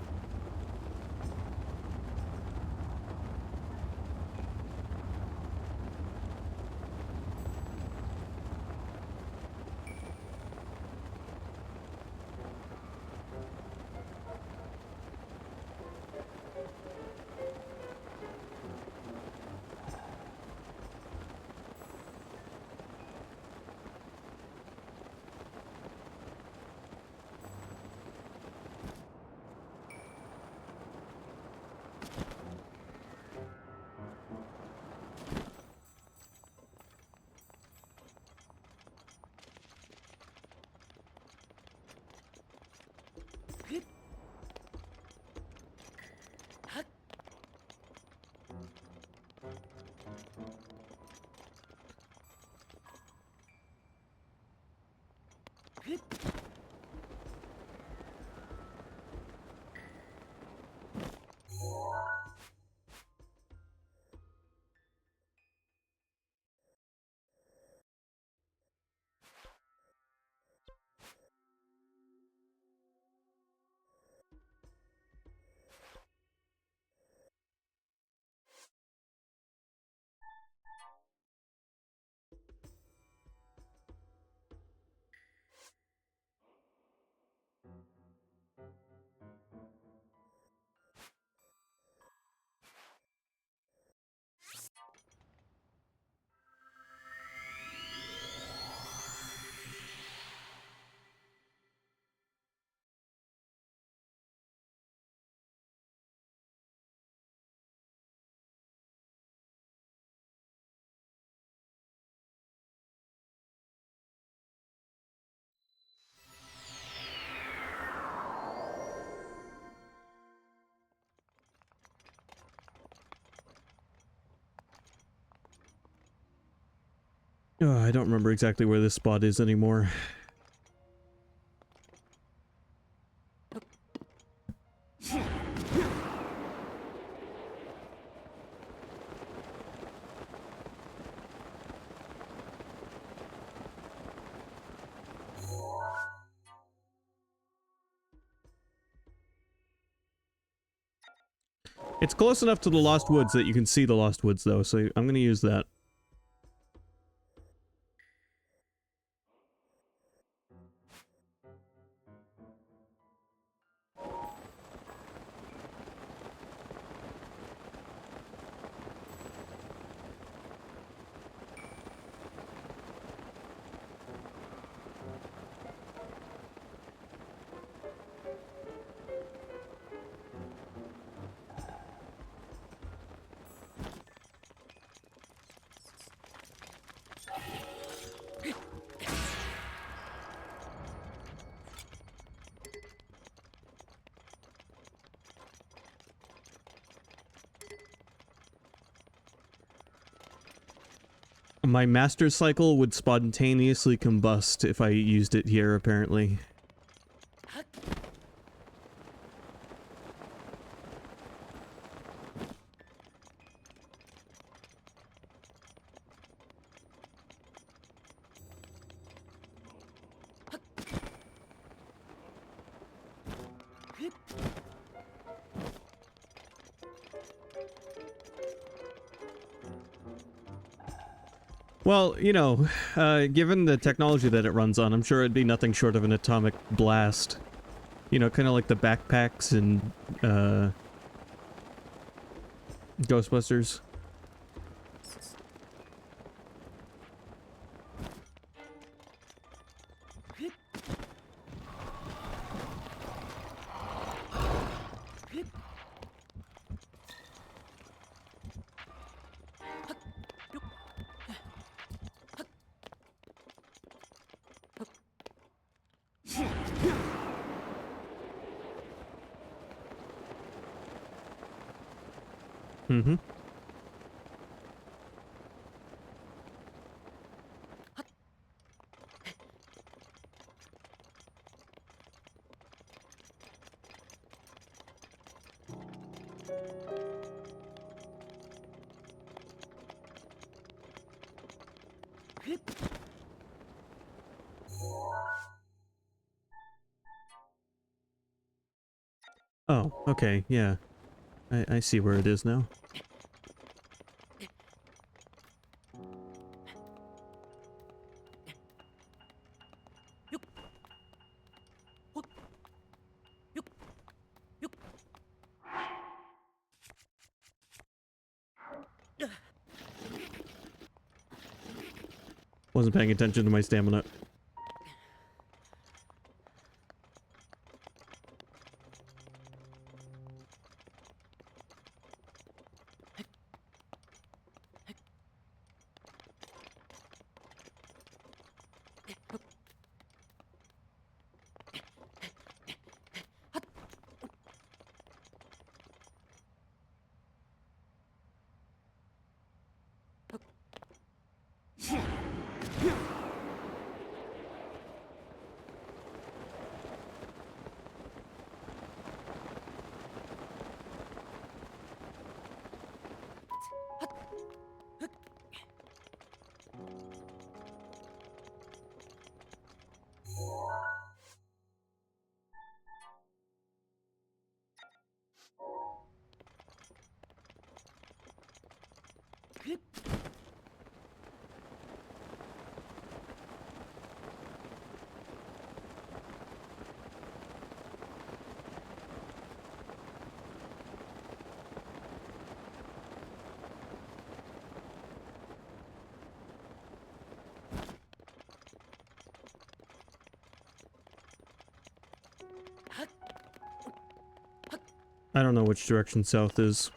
Oh, I don't remember exactly where this spot is anymore. It's close enough to the Lost Woods that you can see the Lost Woods, though, so I'm gonna use that. My master cycle would spontaneously combust if I used it here, apparently. Well, you know, given the technology that it runs on, I'm sure it'd be nothing short of an atomic blast. You know, kind of like the backpacks in, Ghostbusters. Mm-hmm. Oh, okay, yeah. I see where it is now. Wasn't paying attention to my stamina. I don't know which direction south is.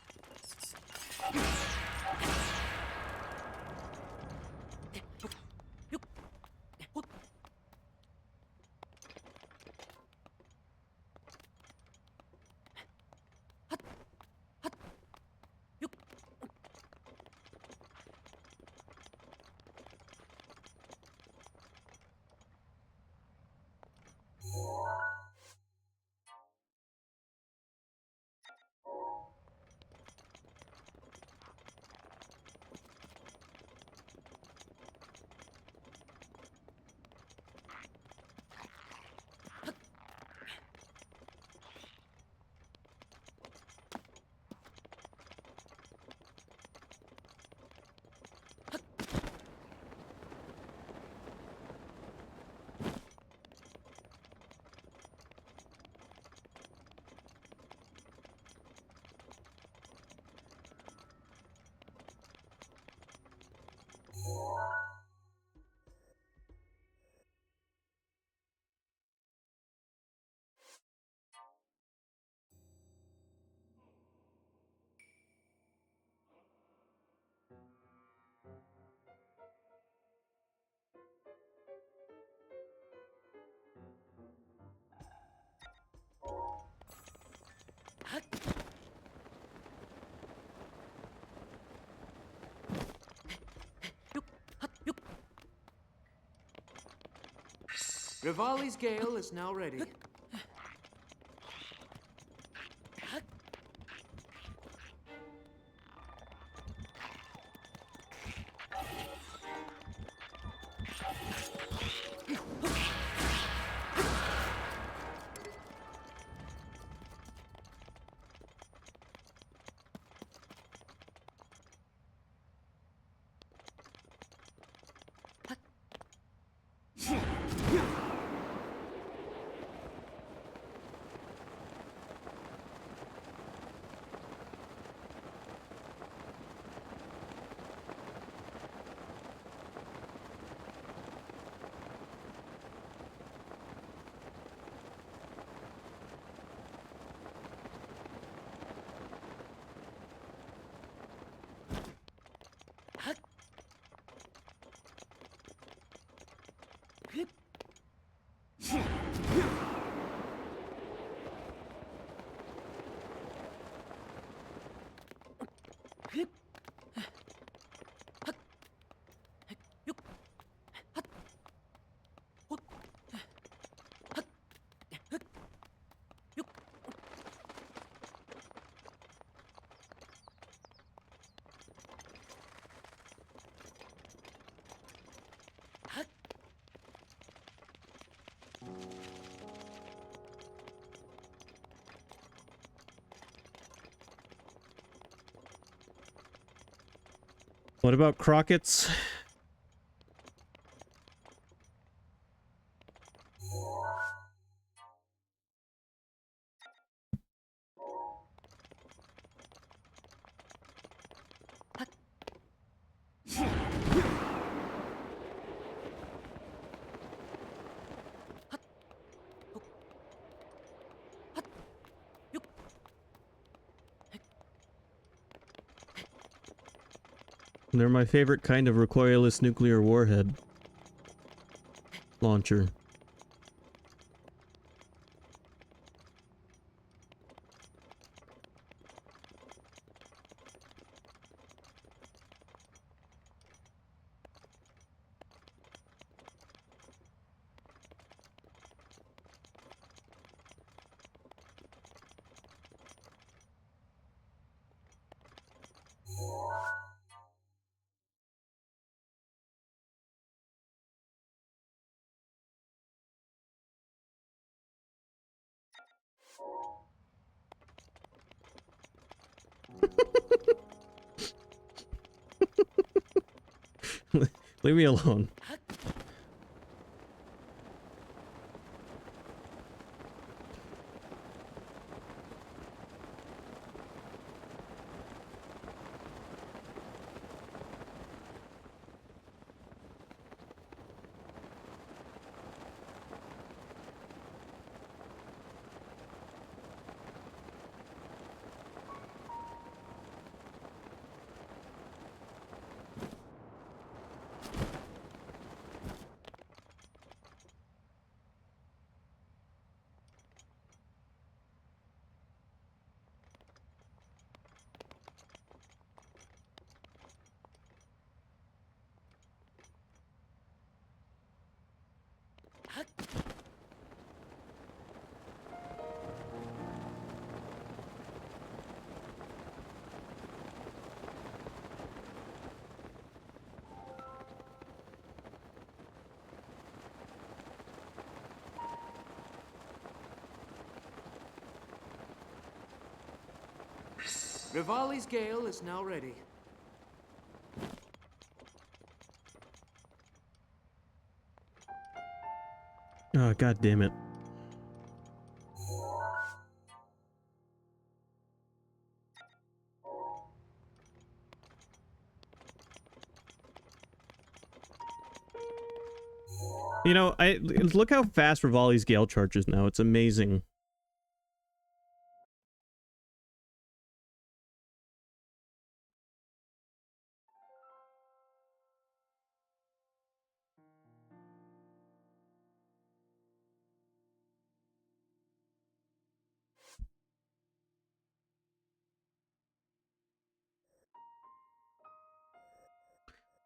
Rivali's gale is now ready. What about Crockett's? They're my favorite kind of recoilless nuclear warhead launcher. Leave me alone. Rivali's Gale is now ready. Oh, god damn it. You know, look how fast Rivali's Gale charges now. It's amazing.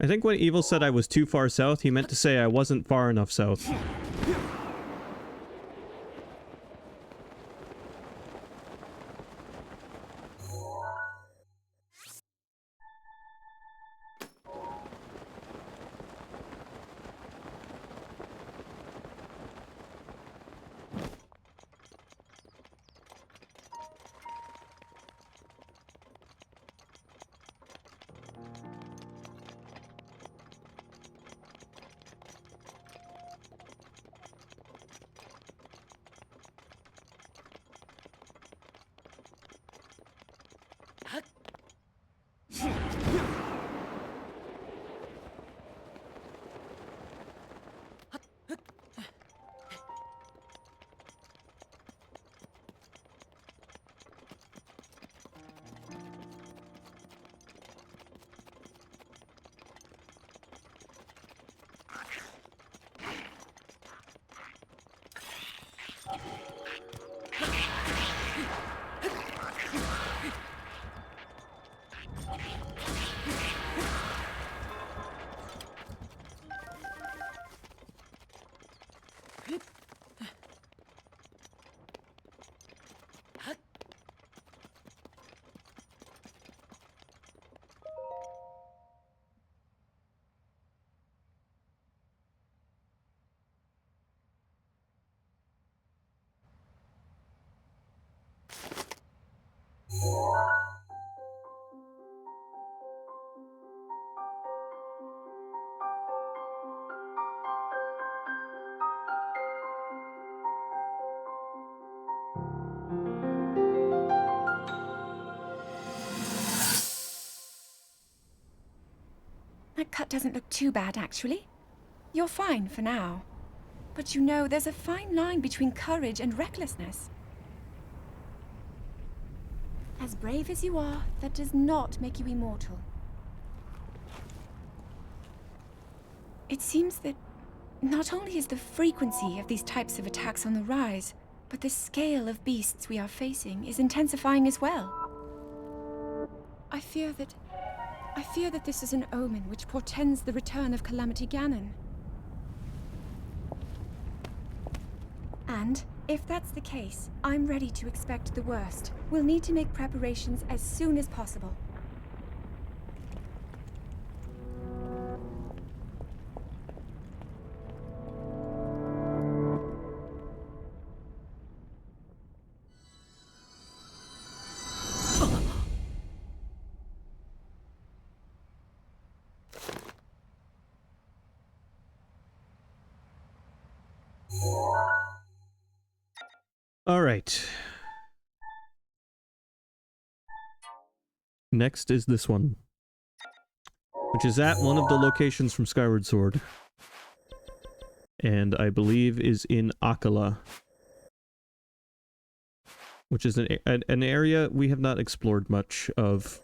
I think when Evil said I was too far south, he meant to say I wasn't far enough south. That cut doesn't look too bad, actually. You're fine for now. But you know, there's a fine line between courage and recklessness. As brave as you are, that does not make you immortal. It seems that not only is the frequency of these types of attacks on the rise, but the scale of beasts we are facing is intensifying as well. I fear that this is an omen which portends the return of Calamity Ganon. And if that's the case, I'm ready to expect the worst. We'll need to make preparations as soon as possible. All right. Next is this one, which is at one of the locations from Skyward Sword, and I believe is in Akkala, which is an area we have not explored much of.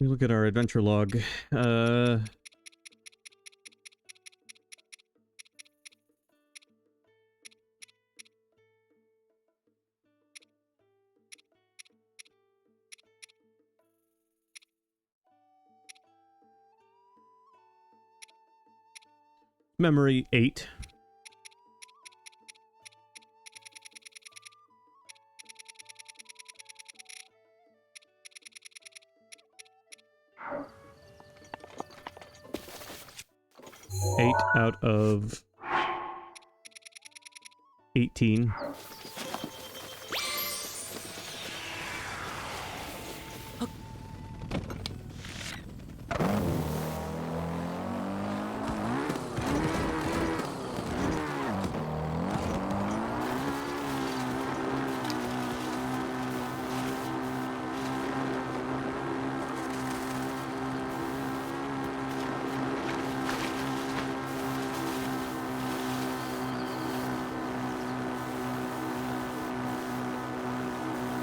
We look at our adventure log. Memory 8. Out of 18.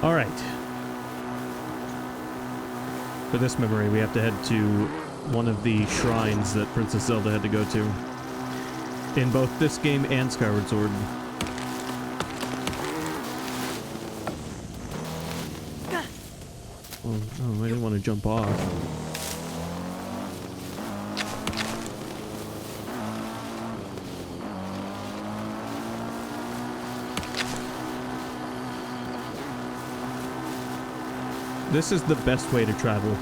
All right. For this memory, we have to head to one of the shrines that Princess Zelda had to go to in both this game and Skyward Sword. Oh, I didn't want to jump off. This is the best way to travel.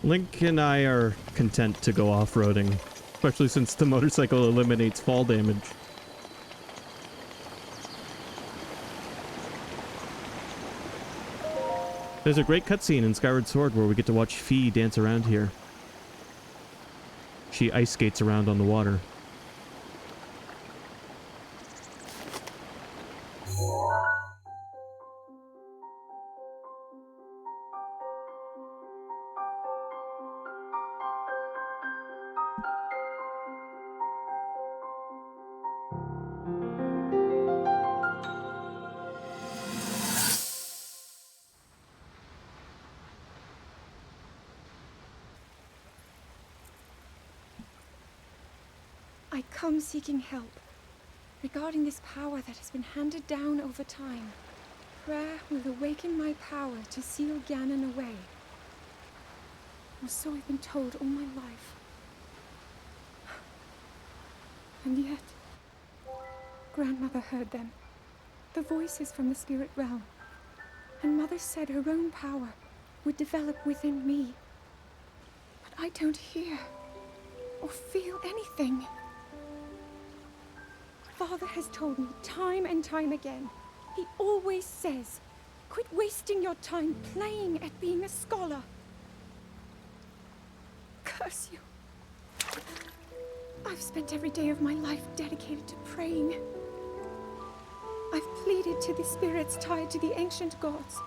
Link and I are content to go off-roading, especially since the motorcycle eliminates fall damage. There's a great cutscene in Skyward Sword where we get to watch Fi dance around here. She ice skates around on the water. I come seeking help regarding this power that has been handed down over time. Prayer will awaken my power to seal Ganon away. Or so I've been told all my life. And yet, Grandmother heard them. The voices from the spirit realm. And Mother said her own power would develop within me. But I don't hear or feel anything. Father has told me time and time again. He always says, quit wasting your time playing at being a scholar. Curse you. I've spent every day of my life dedicated to praying. I've pleaded to the spirits tied to the ancient gods.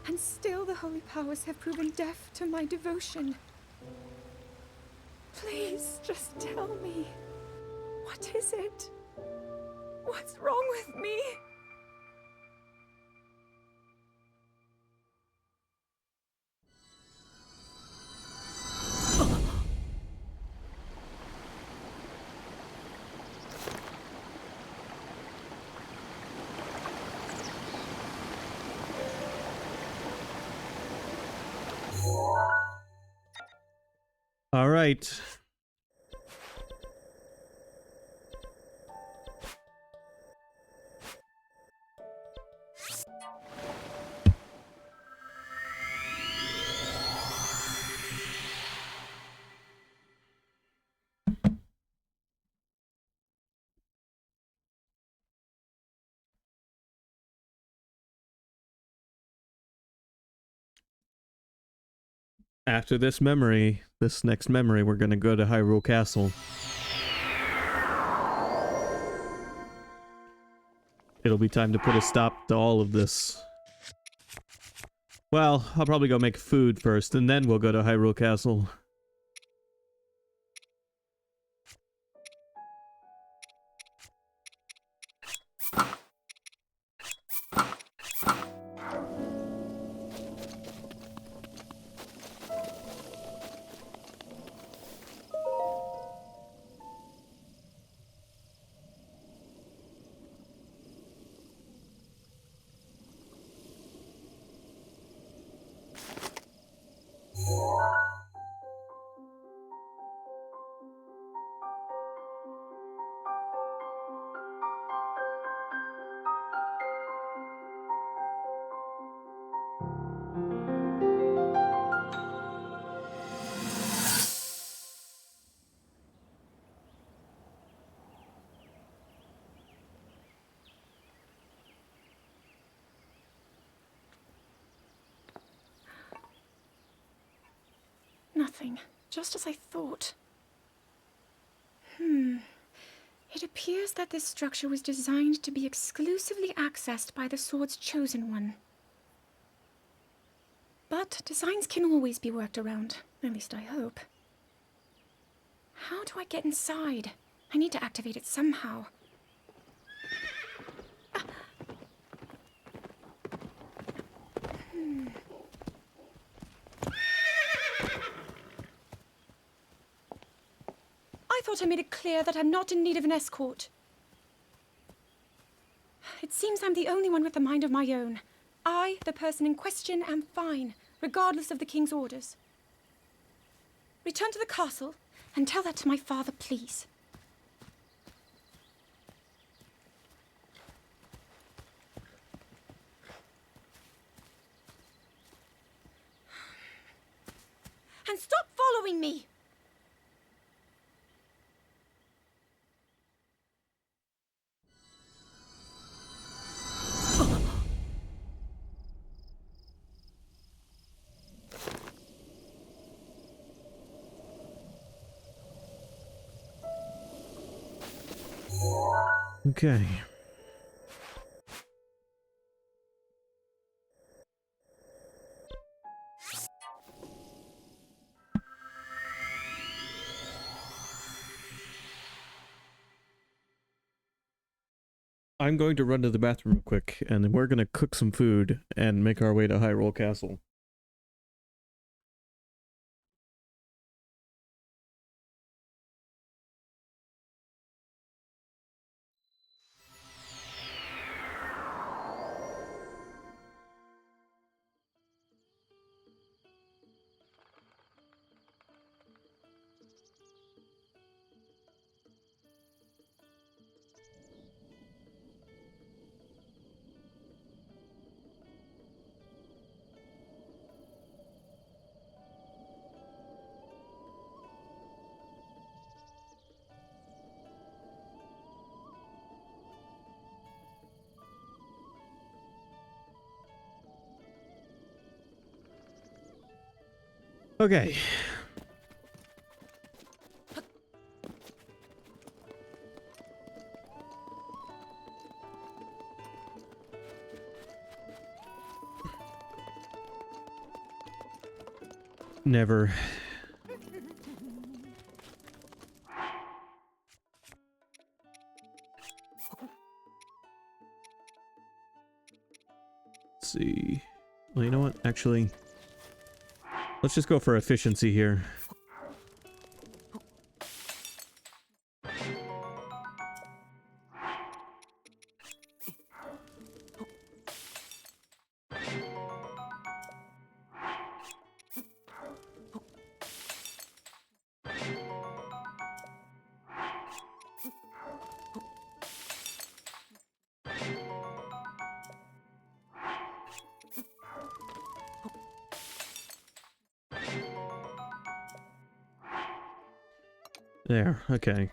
And still the holy powers have proven deaf to my devotion. Please, just tell me. What is it? What's wrong with me? All right. After this next memory, we're gonna go to Hyrule Castle. It'll be time to put a stop to all of this. Well, I'll probably go make food first, and then we'll go to Hyrule Castle. Nothing. Just as I thought. It appears that this structure was designed to be exclusively accessed by the sword's chosen one. But designs can always be worked around. At least I hope. How do I get inside? I need to activate it somehow. I thought I made it clear that I'm not in need of an escort. It seems I'm the only one with a mind of my own. I, the person in question, am fine, regardless of the king's orders. Return to the castle and tell that to my father, please. And stop following me! Okay. I'm going to run to the bathroom real quick, and then we're gonna cook some food and make our way to Hyrule Castle. Okay. Never. Let's see. Well, you know what? Actually, let's just go for efficiency here. There, okay.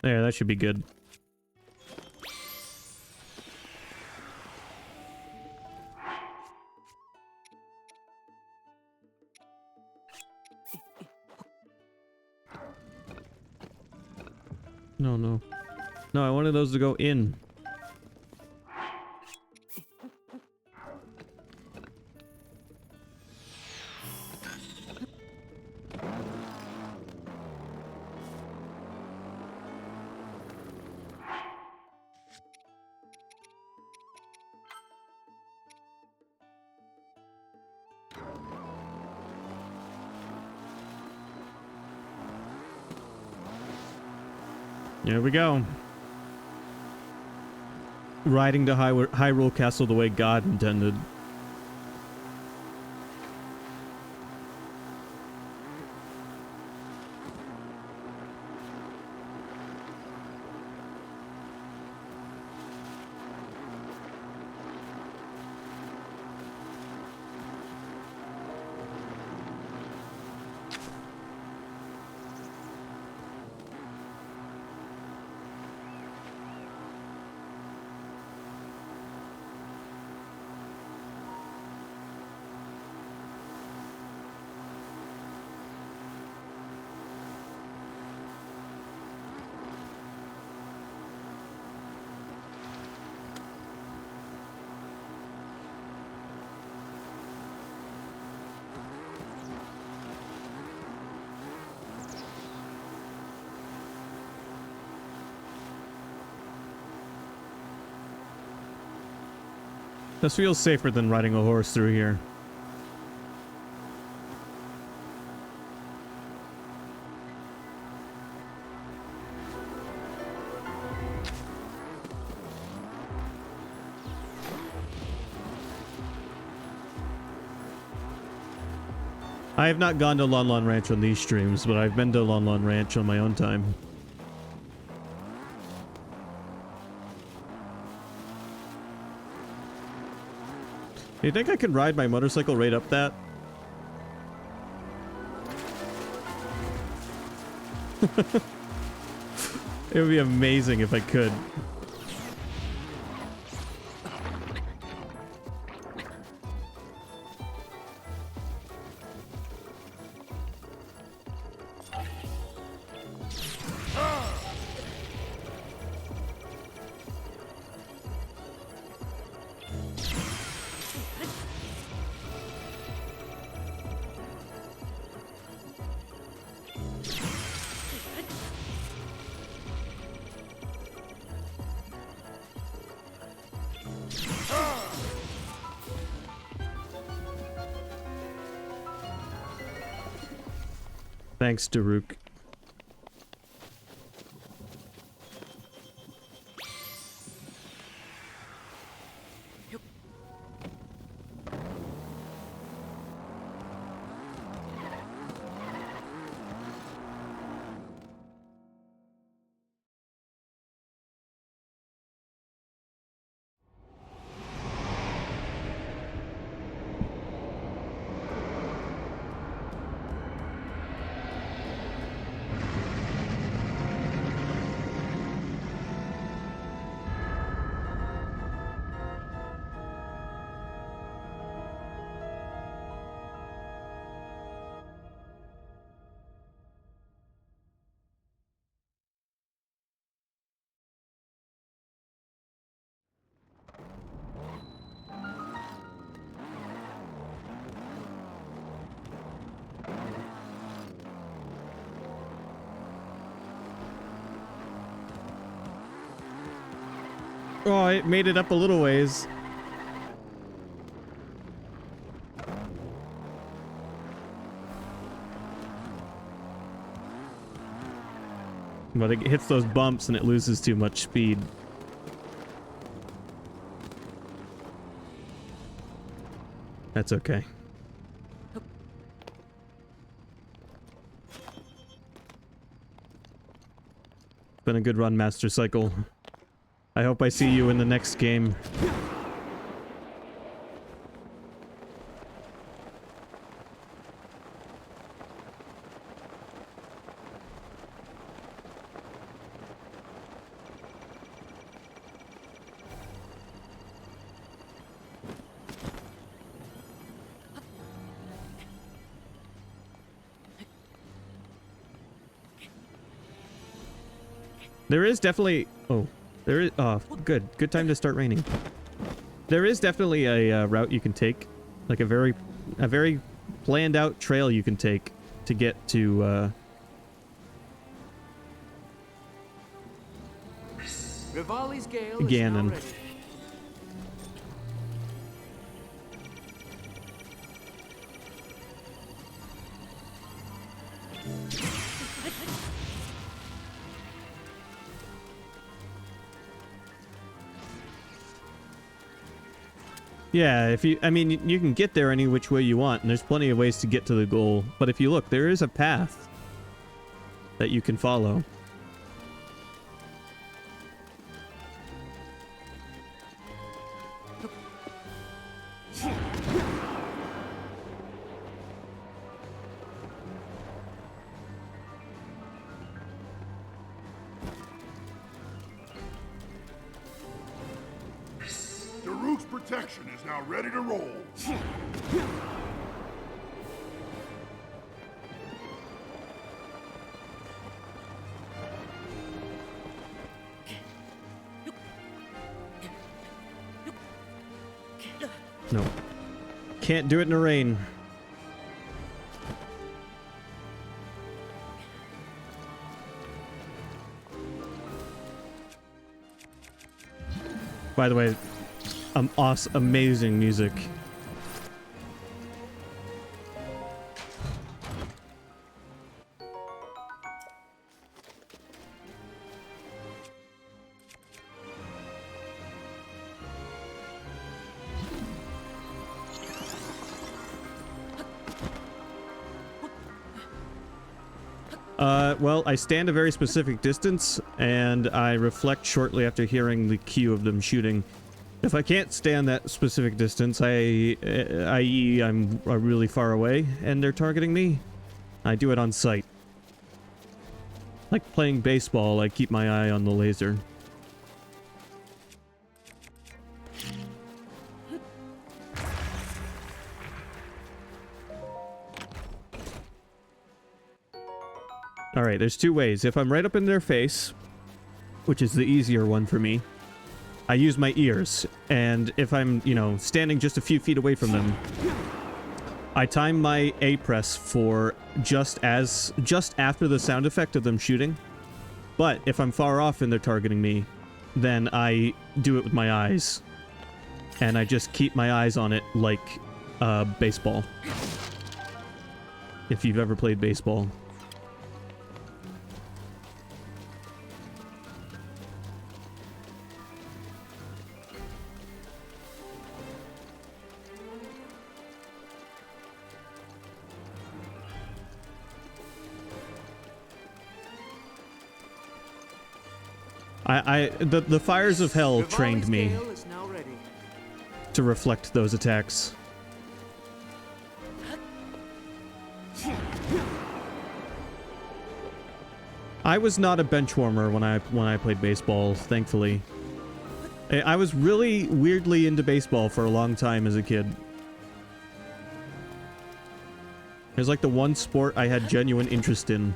There, that should be good. No, no. No, I wanted those to go in. Here we go. Riding to Hyrule Castle the way God intended. This feels safer than riding a horse through here. I have not gone to Lon Lon Ranch on these streams, but I've been to Lon Lon Ranch on my own time. You think I could ride my motorcycle right up that? It would be amazing if I could. Thanks, Daruk. Oh, it made it up a little ways. But it hits those bumps and it loses too much speed. That's okay. Been a good run, Master Cycle. I hope I see you in the next game. There is definitely... Oh. There is... Oh, good. Good time to start raining. There is definitely a route you can take. Like a very planned out trail you can take to get to, Rivali's Gale is Ganon. now ready. Yeah, if you... I mean, you can get there any which way you want, and there's plenty of ways to get to the goal. But if you look, there is a path that you can follow. Daruk's protection is now ready to roll. No. Can't do it in the rain. By the way, awesome, amazing music. Well, I stand a very specific distance, and I reflect shortly after hearing the cue of them shooting. If I can't stand that specific distance, i.e. I'm really far away, and they're targeting me, I do it on sight. Like playing baseball, I keep my eye on the laser. Alright, there's two ways. If I'm right up in their face, which is the easier one for me, I use my ears. And if I'm, you know, standing just a few feet away from them, I time my A press for just after the sound effect of them shooting. But if I'm far off and they're targeting me, then I do it with my eyes. And I just keep my eyes on it like baseball. If you've ever played baseball. The fires of hell Rivali's trained me Gale is now ready. to reflect those attacks. I was not a bench warmer when I played baseball, thankfully. I was really weirdly into baseball for a long time as a kid. It was like the one sport I had genuine interest in.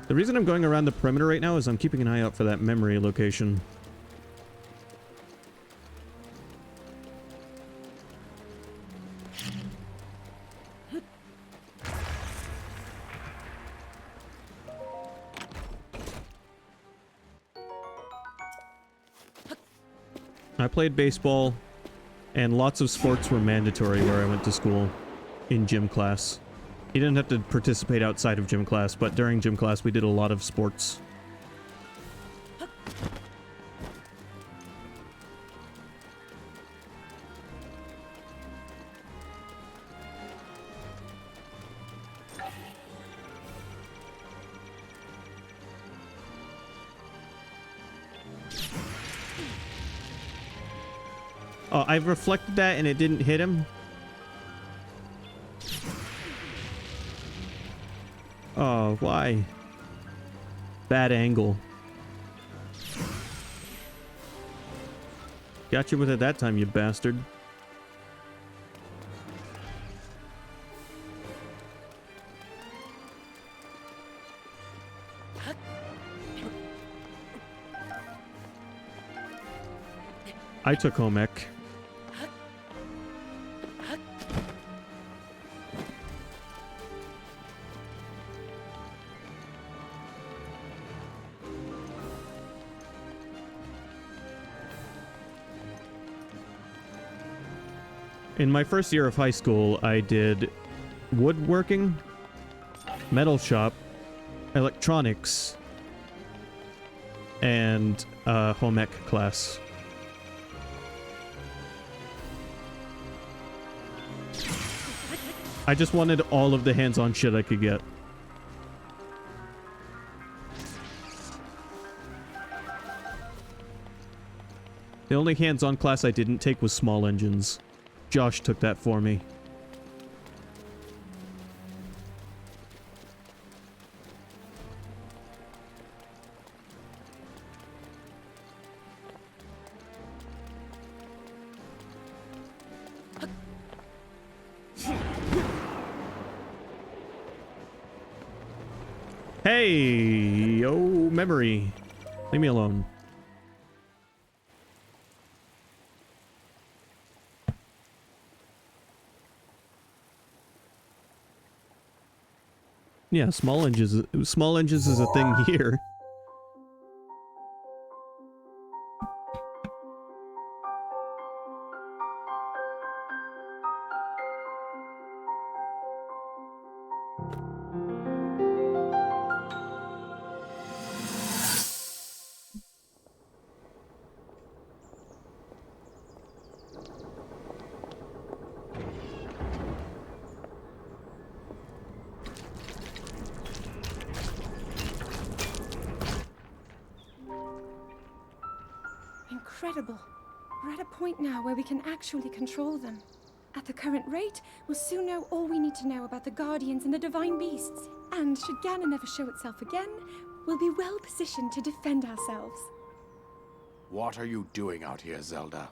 The reason I'm going around the perimeter right now is I'm keeping an eye out for that memory location. I played baseball, and lots of sports were mandatory where I went to school in gym class. You didn't have to participate outside of gym class, but during gym class we did a lot of sports. Oh, I reflected that and it didn't hit him? Oh, why? Bad angle. Got you with it that time, you bastard. I took home ec. In my first year of high school, I did woodworking, metal shop, electronics, and home ec class. I just wanted all of the hands-on shit I could get. The only hands-on class I didn't take was small engines. Josh took that for me. Hey, oh, memory. Leave me alone. Yeah, small engines is a thing here. Incredible. We're at a point now where we can actually control them. At the current rate, we'll soon know all we need to know about the Guardians and the Divine Beasts. And should Ganon ever show itself again, we'll be well positioned to defend ourselves. What are you doing out here, Zelda?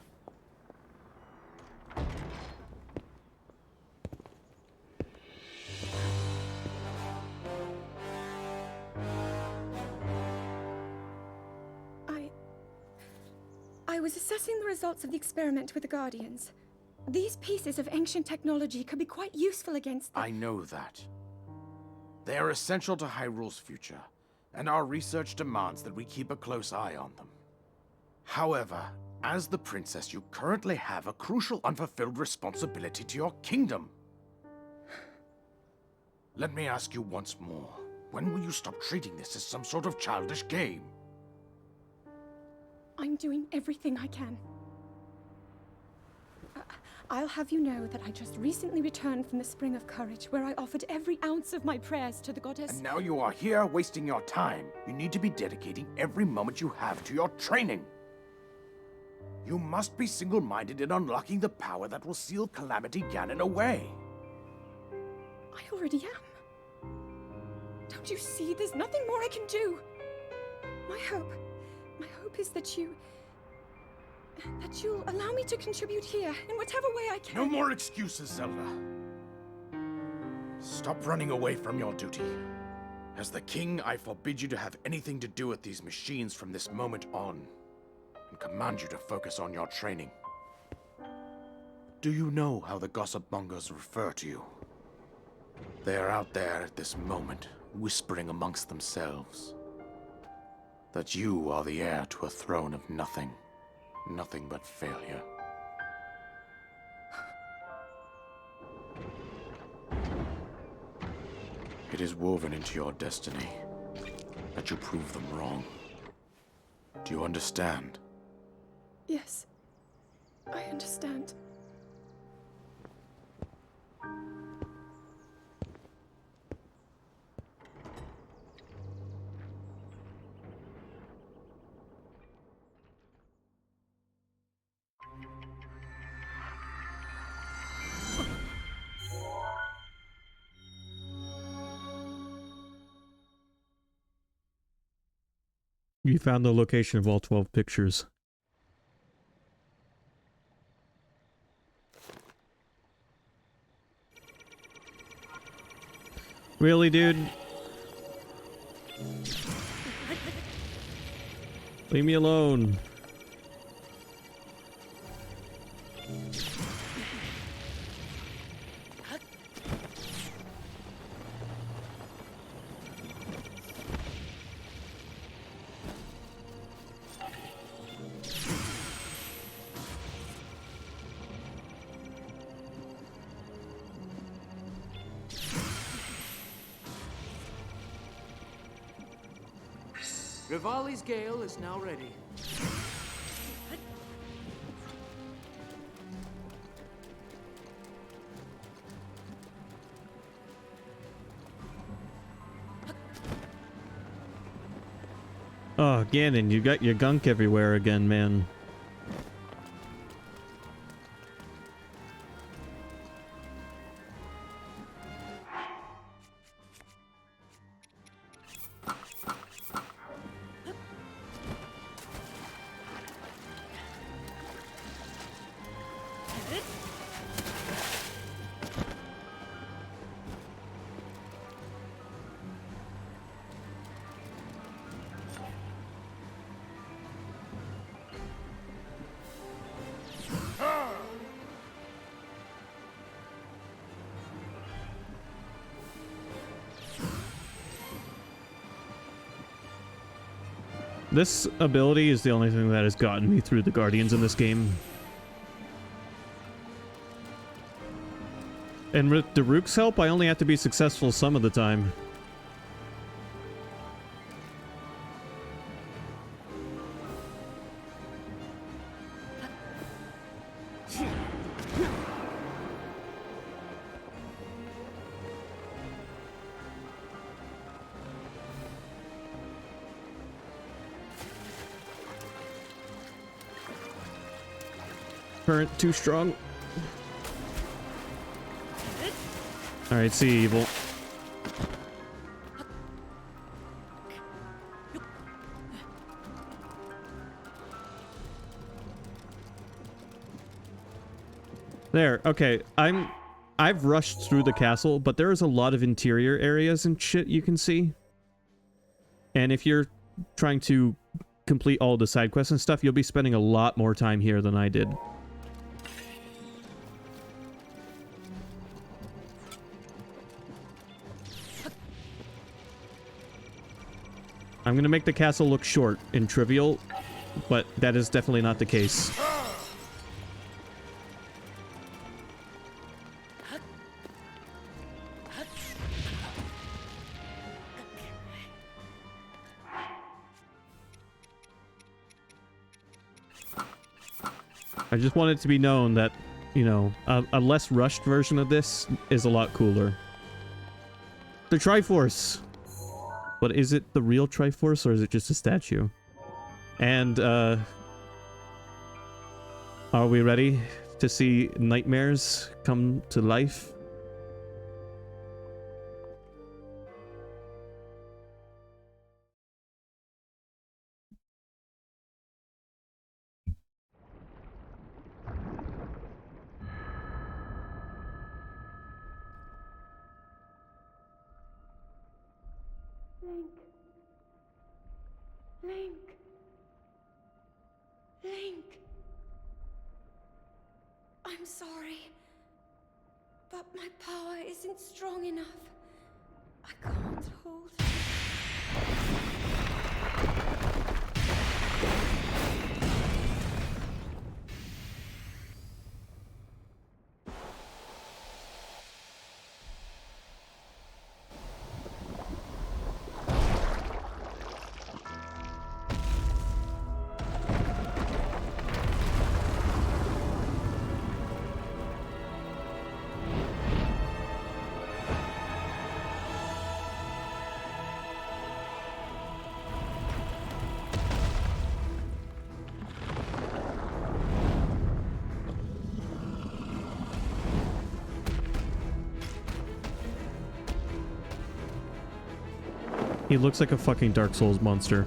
I was assessing the results of the experiment with the Guardians. These pieces of ancient technology could be quite useful against them. I know that. They are essential to Hyrule's future, and our research demands that we keep a close eye on them. However, as the princess, you currently have a crucial unfulfilled responsibility to your kingdom. Let me ask you once more. When will you stop treating this as some sort of childish game? I'm doing everything I can. I'll have you know that I just recently returned from the Spring of Courage, where I offered every ounce of my prayers to the goddess. And now you are here wasting your time. You need to be dedicating every moment you have to your training. You must be single-minded in unlocking the power that will seal Calamity Ganon away. I already am. Don't you see? There's nothing more I can do. My hope is that you'll allow me to contribute here in whatever way I can. No more excuses, Zelda. Stop running away from your duty. As the king, I forbid you to have anything to do with these machines from this moment on, and command you to focus on your training. Do you know how the gossip mongers refer to you? They are out there at this moment, whispering amongst themselves that you are the heir to a throne of nothing. Nothing but failure. It is woven into your destiny that you prove them wrong. Do you understand? Yes, I understand. You found the location of all 12 pictures. Really, dude? Leave me alone. Rivali's Gale is now ready. Oh, Ganon, you got your gunk everywhere again, man. This ability is the only thing that has gotten me through the Guardians in this game. And with Daruk's help, I only have to be successful some of the time. Current too strong. Alright, see evil. There, okay. I've rushed through the castle, but there's a lot of interior areas and shit you can see. And if you're trying to complete all the side quests and stuff, you'll be spending a lot more time here than I did. I'm gonna make the castle look short and trivial, but that is definitely not the case. I just want it to be known that, you know, a less rushed version of this is a lot cooler. The Triforce! But is it the real Triforce or is it just a statue? And, are we ready to see nightmares come to life? Link. Link. I'm sorry, but my power isn't strong enough. I can't hold. He looks like a fucking Dark Souls monster.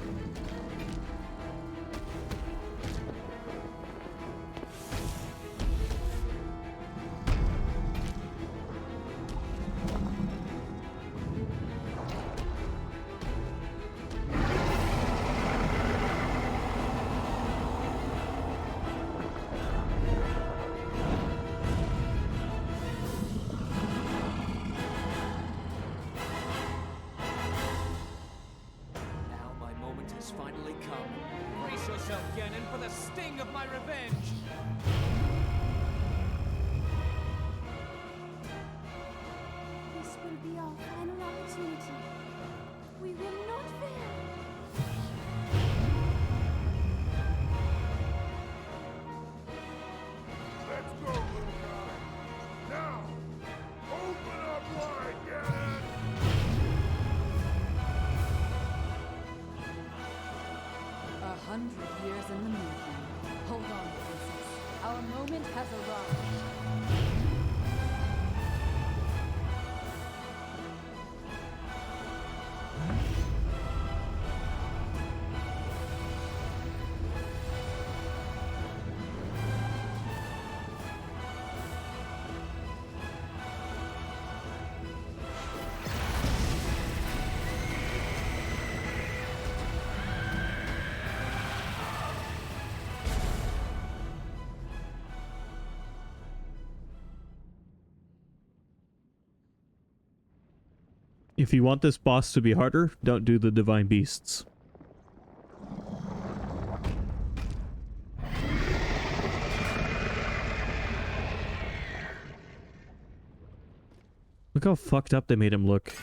If you want this boss to be harder, don't do the Divine Beasts. Look how fucked up they made him look.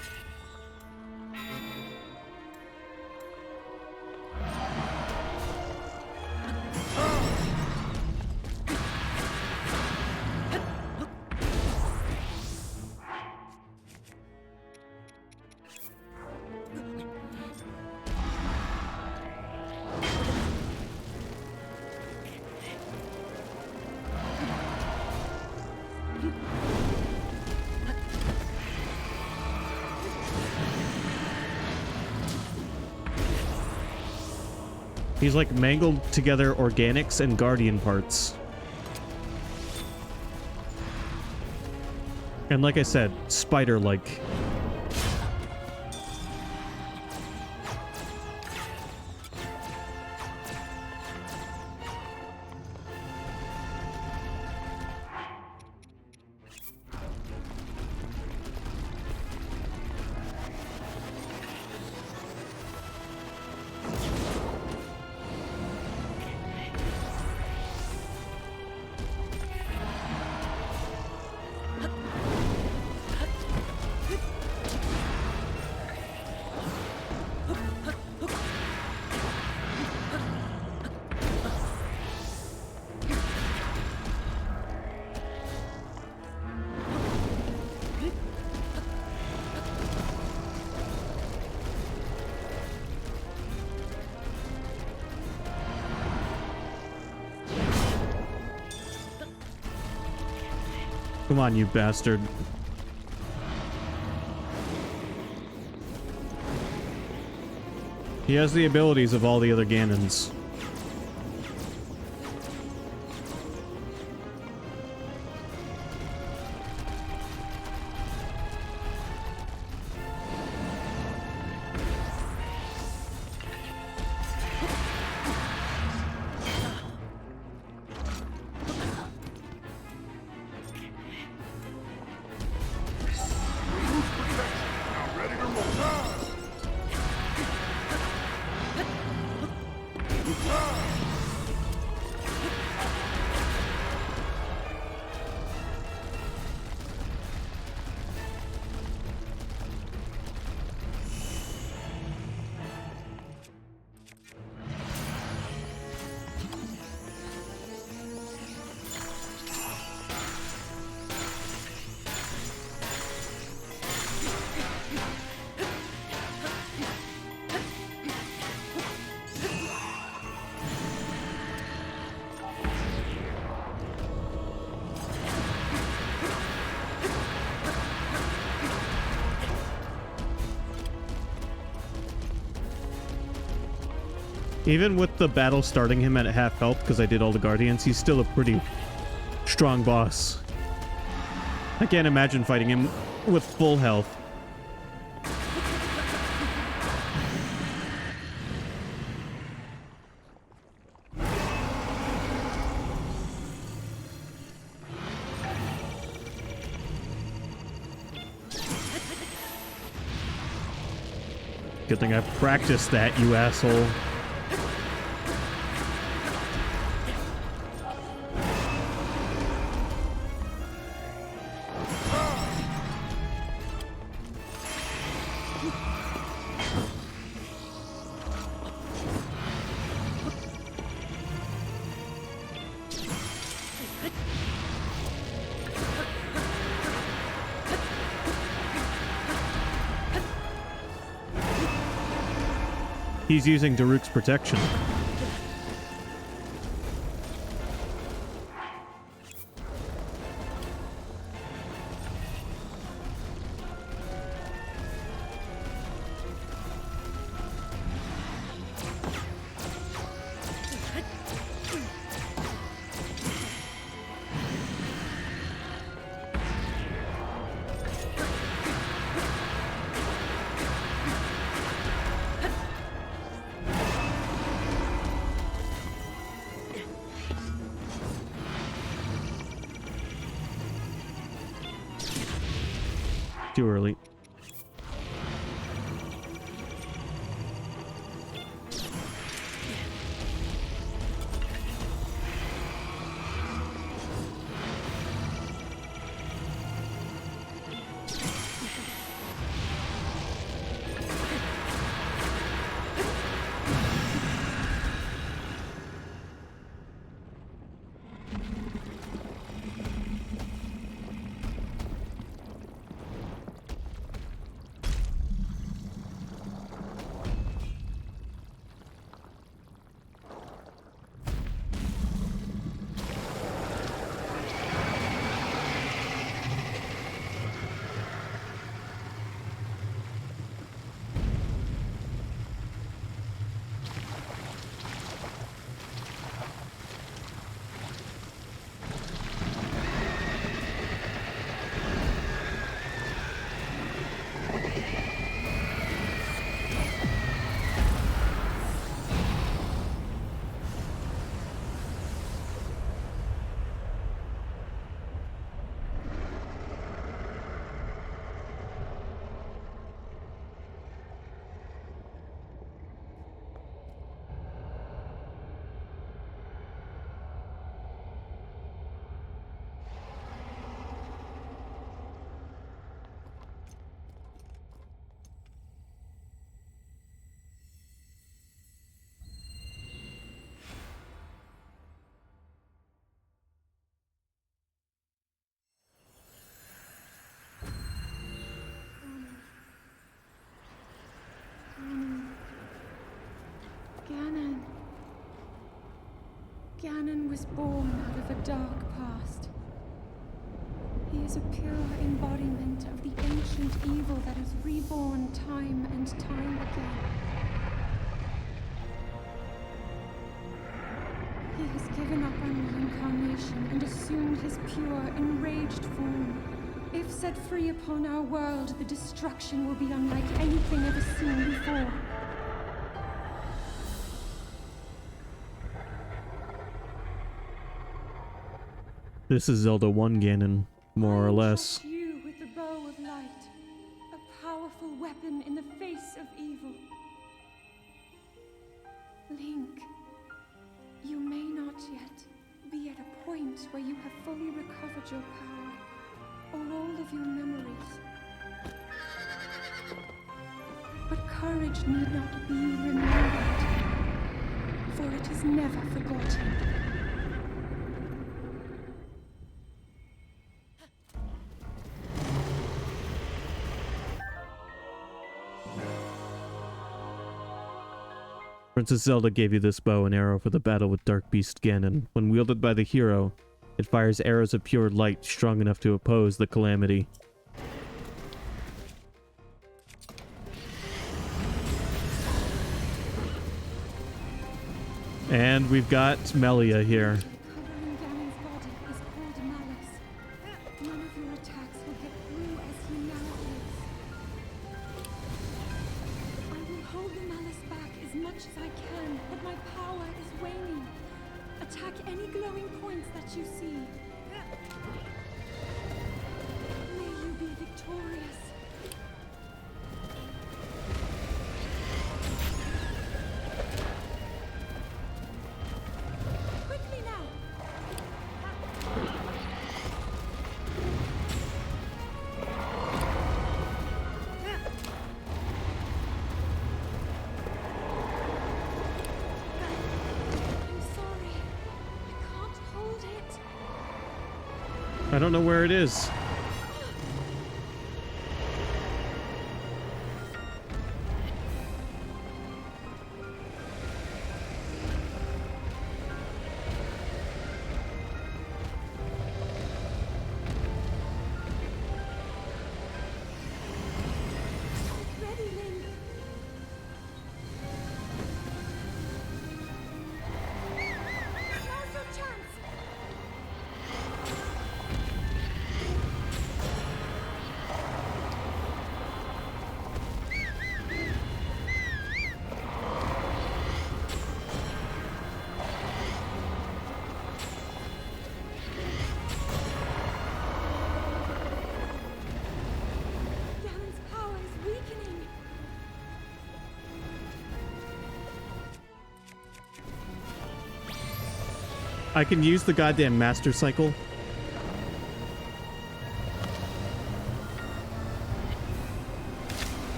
He's like mangled together organics and Guardian parts. And like I said, spider-like. Come on, you bastard. He has the abilities of all the other Ganons. Even with the battle starting him at half health, because I did all the Guardians, he's still a pretty strong boss. I can't imagine fighting him with full health. Good thing I practiced that, you asshole. He's using Daruk's protection. Too early. Ganon was born out of a dark past. He is a pure embodiment of the ancient evil that is reborn time and time again. He has given up on reincarnation and assumed his pure, enraged form. If set free upon our world, the destruction will be unlike anything ever seen before. This is Zelda 1 Ganon, more or less. I entrust you with the bow of light, a powerful weapon in the face of evil. Link, you may not yet be at a point where you have fully recovered your power, or all of your memories. But courage need not be remembered, for it is never forgotten. Princess Zelda gave you this bow and arrow for the battle with Dark Beast Ganon. When wielded by the hero, it fires arrows of pure light strong enough to oppose the calamity. And we've got Melia here. Covering Ganon's body is called a malice. None of your attacks will get through as he now is. I will hold the malice back as much as I can, but my power is waning. Attack any glowing points that you see. May you be victorious. Quickly now! I'm sorry. I can't hold it. I don't know where it is. Ready, Link. Now's your chance. Ganon's power is weakening. I can use the goddamn Master Cycle.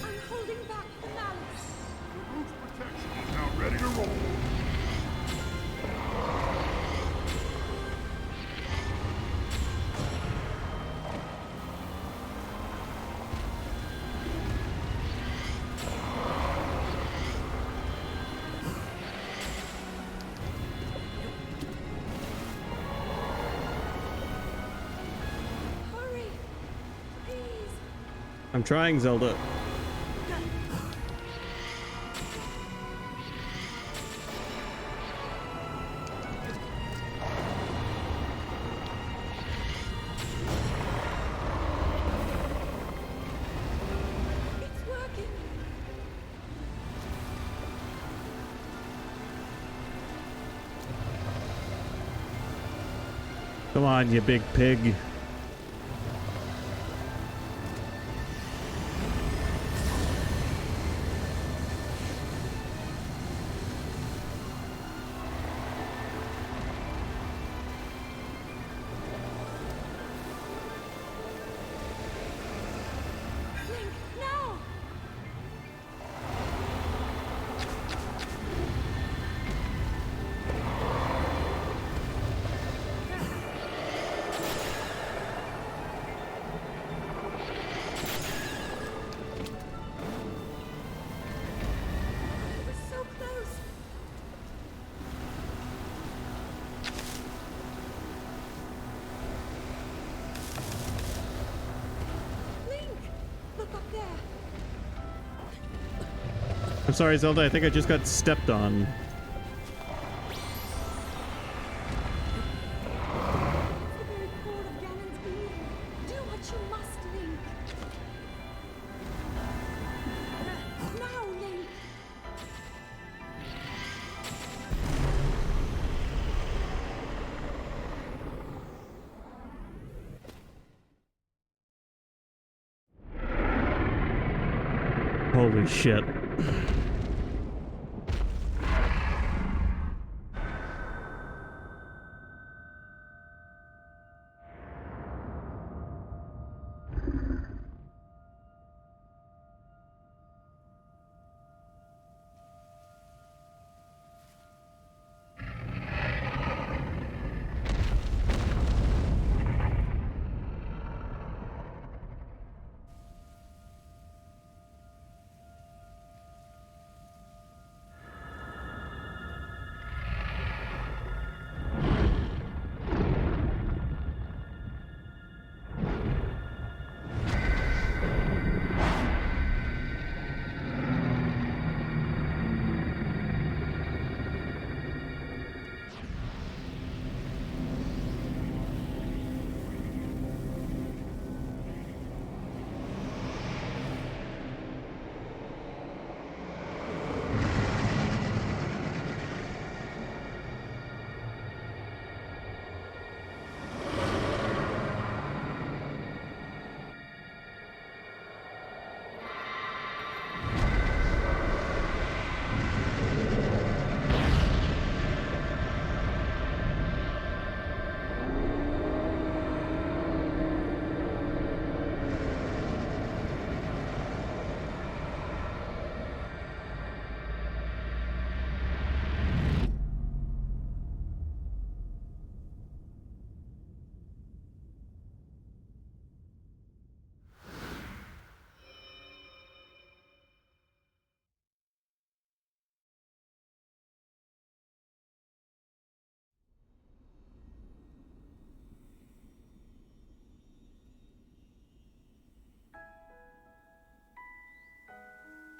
I'm holding back the malice. Root's protection is now ready to roll. Hurry, please. I'm trying, Zelda. It's working. Come on, you big pig. Link, now! I'm sorry, Zelda, I think I just got stepped on. Holy shit.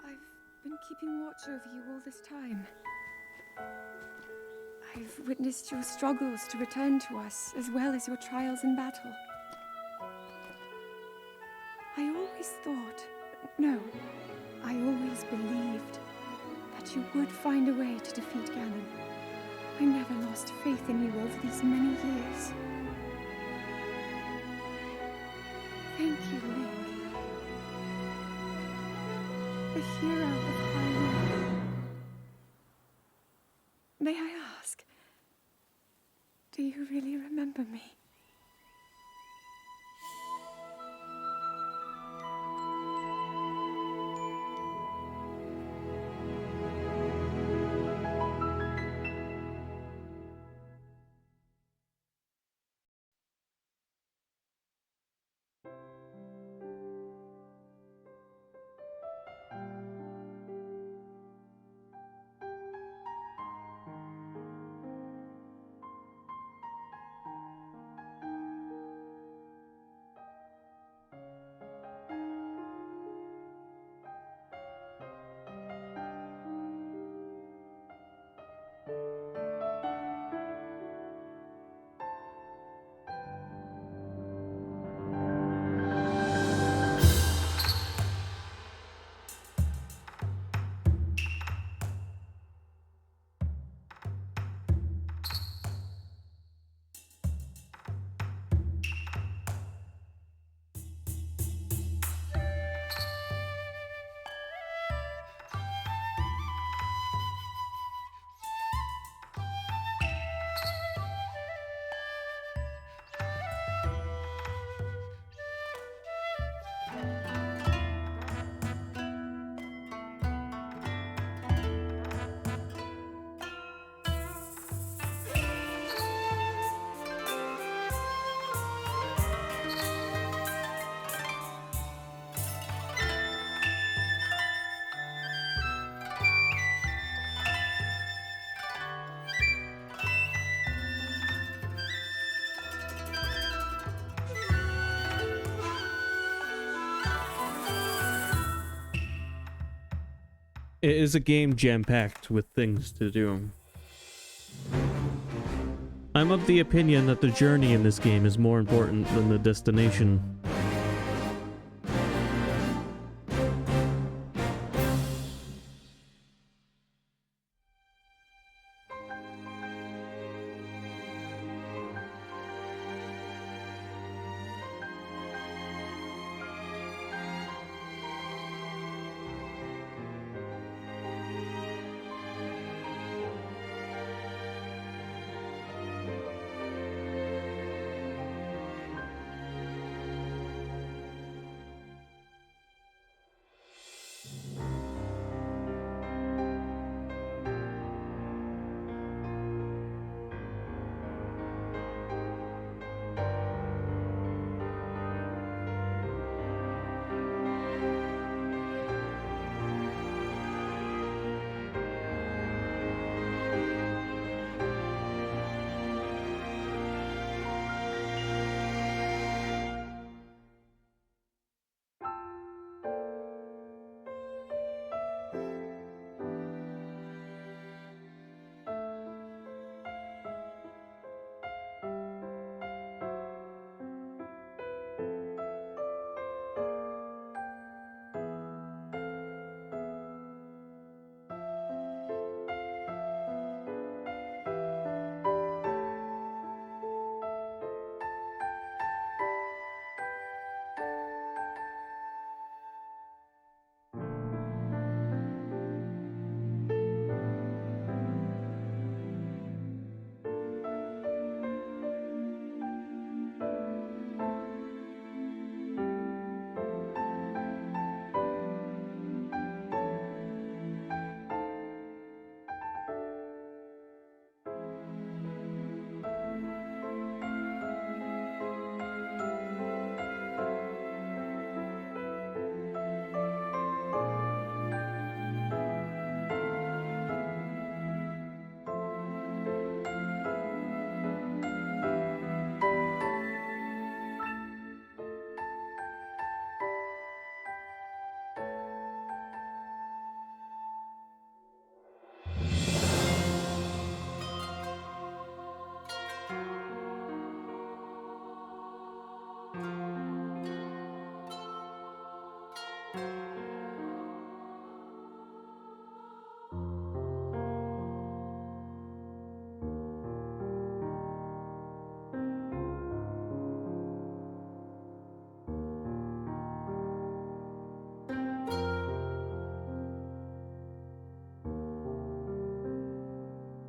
I've been keeping watch over you all this time. I've witnessed your struggles to return to us, as well as your trials in battle. I always thought, no, I always believed that you would find a way to defeat Ganon. I never lost faith in you over these many years. Thank you, Link. The hero of Hyrule. May I ask, do you really remember me? It is a game jam-packed with things to do. I'm of the opinion that the journey in this game is more important than the destination.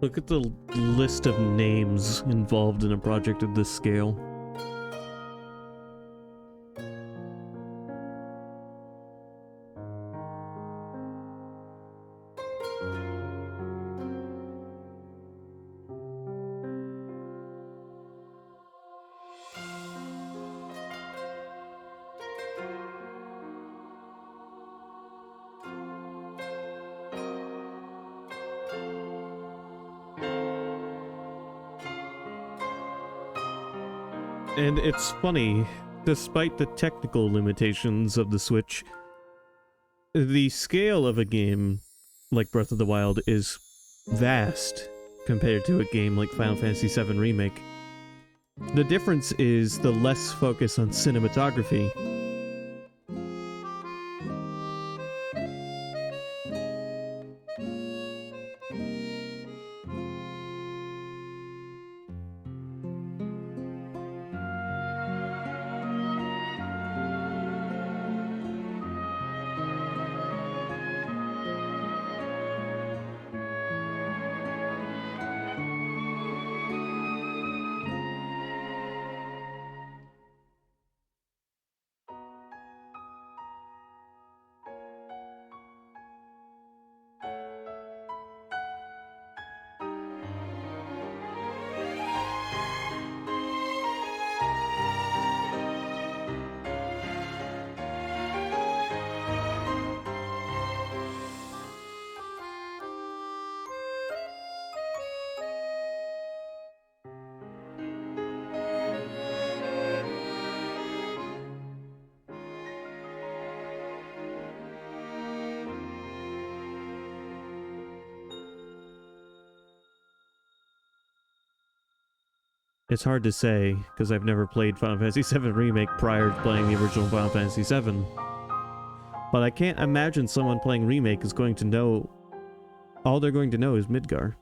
Look at the list of names involved in a project of this scale. And it's funny, despite the technical limitations of the Switch, the scale of a game like Breath of the Wild is vast compared to a game like Final Fantasy VII Remake. The difference is the less focus on cinematography. It's hard to say, because I've never played Final Fantasy VII Remake prior to playing the original Final Fantasy VII. But I can't imagine someone playing Remake is going to know... All they're going to know is Midgar.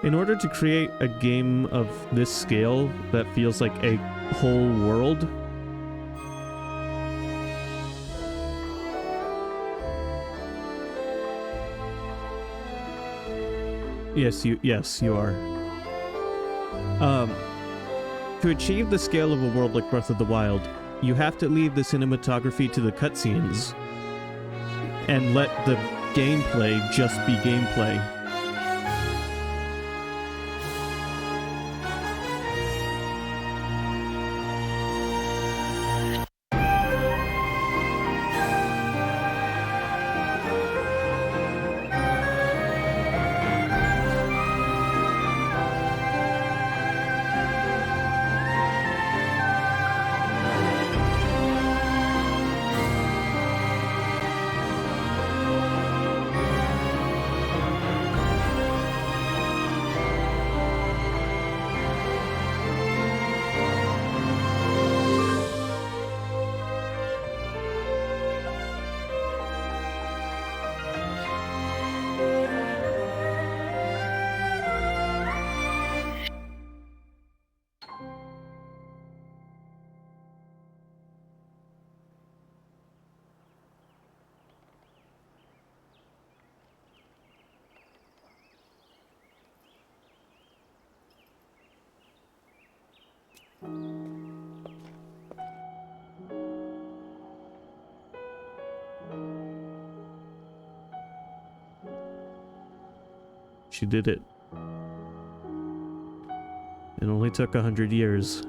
In order to create a game of this scale that feels like a whole world, yes, you are. To achieve the scale of a world like Breath of the Wild, you have to leave the cinematography to the cutscenes and let the gameplay just be gameplay. She did it. It only took 100 years.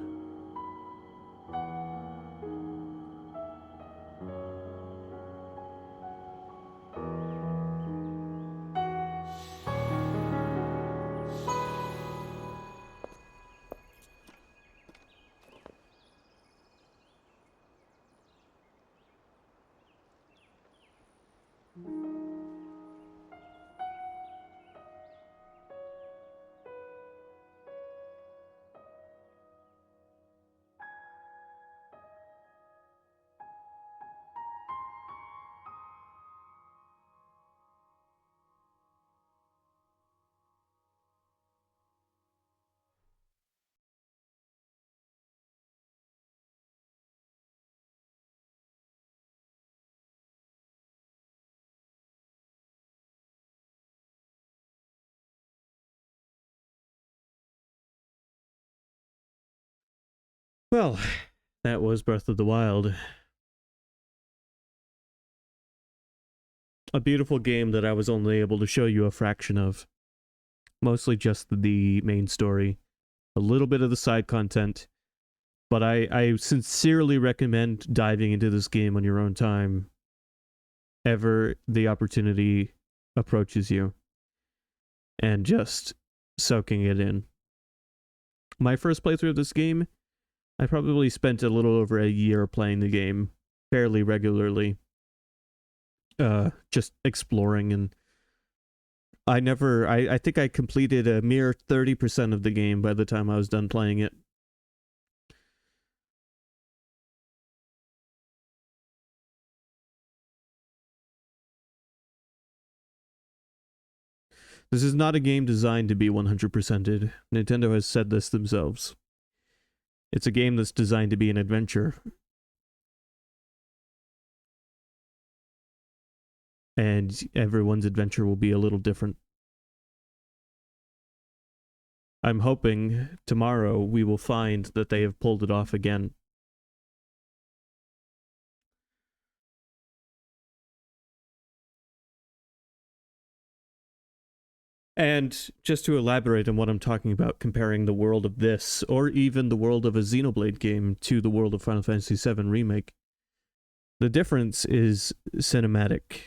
Well, that was Breath of the Wild. A beautiful game that I was only able to show you a fraction of. Mostly just the main story. A little bit of the side content. But I sincerely recommend diving into this game on your own time. Ever the opportunity approaches you. And just soaking it in. My first playthrough of this game, I probably spent a little over a year playing the game fairly regularly. Just exploring, and I think I completed a mere 30% of the game by the time I was done playing it. This is not a game designed to be 100%ed. Nintendo has said this themselves. It's a game that's designed to be an adventure. And everyone's adventure will be a little different. I'm hoping tomorrow we will find that they have pulled it off again. And just to elaborate on what I'm talking about, comparing the world of this, or even the world of a Xenoblade game, to the world of Final Fantasy VII Remake, the difference is cinematic.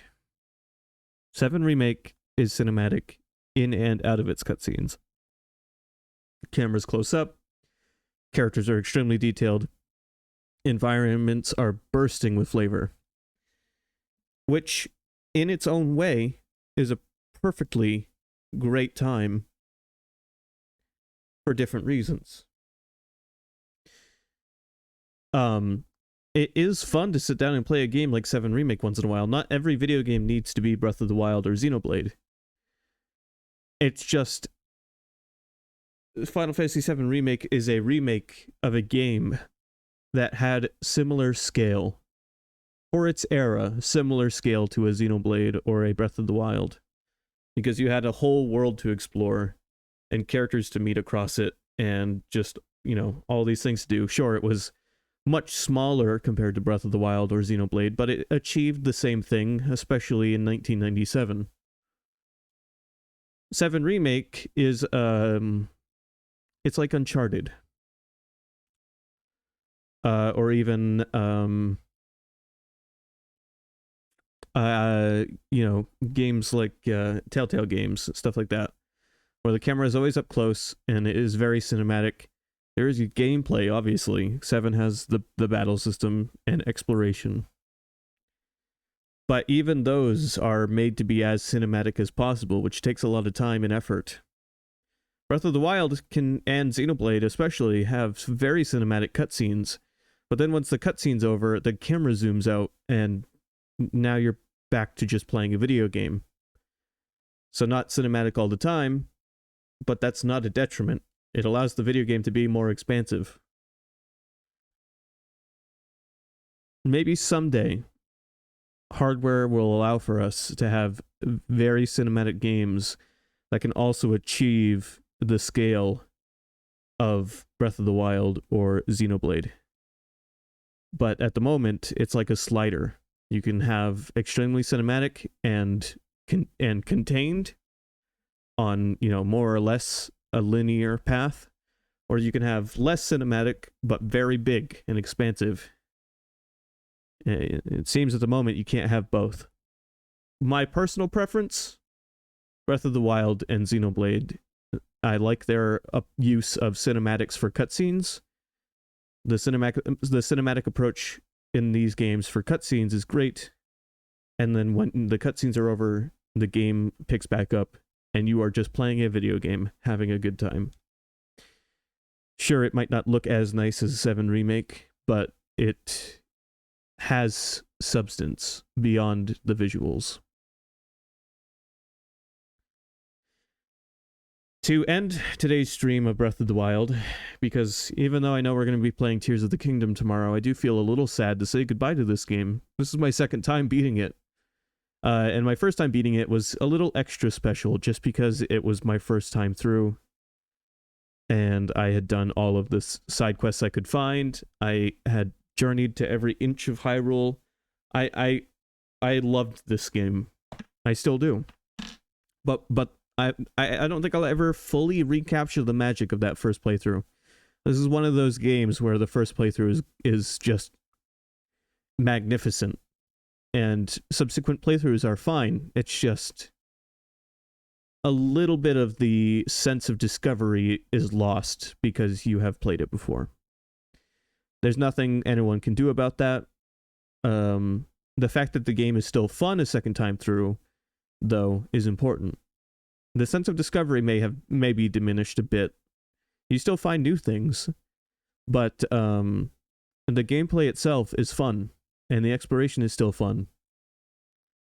7 Remake is cinematic in and out of its cutscenes. Cameras close up. Characters are extremely detailed. Environments are bursting with flavor. Which, in its own way, is a perfectly great time for different reasons. It is fun to sit down and play a game like 7 Remake once in a while. Not every video game needs to be Breath of the Wild or Xenoblade. It's just Final Fantasy VII Remake is a remake of a game that had similar scale, for its era, similar scale to a Xenoblade or a Breath of the Wild. Because you had a whole world to explore and characters to meet across it and just, you know, all these things to do. Sure, it was much smaller compared to Breath of the Wild or Xenoblade, but it achieved the same thing, especially in 1997. 7 Remake is, it's like Uncharted. Or even, you know, games like Telltale games, stuff like that, where the camera is always up close and it is very cinematic. There is gameplay, obviously. 7 has the battle system and exploration. But even those are made to be as cinematic as possible, which takes a lot of time and effort. Breath of the Wild and Xenoblade especially have very cinematic cutscenes, but then once the cutscene's over, the camera zooms out, and now you're back to just playing a video game. So not cinematic all the time, but that's not a detriment. It allows the video game to be more expansive. Maybe someday, hardware will allow for us to have very cinematic games that can also achieve the scale of Breath of the Wild or Xenoblade. But at the moment, it's like a slider. You can have extremely cinematic and contained on, you know, more or less a linear path, or you can have less cinematic but very big and expansive. It seems at the moment you can't have both. My personal preference, Breath of the Wild and Xenoblade. I like their use of cinematics for cutscenes. The cinematic approach in these games for cutscenes is great, and then when the cutscenes are over, the game picks back up and you are just playing a video game, having a good time. Sure, it might not look as nice as 7 Remake, but it has substance beyond the visuals. To end today's stream of Breath of the Wild, because even though I know we're going to be playing Tears of the Kingdom tomorrow, I do feel a little sad to say goodbye to this game. This is my second time beating it. And my first time beating it was a little extra special just because it was my first time through. And I had done all of the side quests I could find. I had journeyed to every inch of Hyrule. I loved this game. I still do. But I don't think I'll ever fully recapture the magic of that first playthrough. This is one of those games where the first playthrough is just magnificent. And subsequent playthroughs are fine. It's just a little bit of the sense of discovery is lost because you have played it before. There's nothing anyone can do about that. The fact that the game is still fun a second time through, though, is important. The sense of discovery may be diminished a bit. You still find new things, but the gameplay itself is fun, and the exploration is still fun.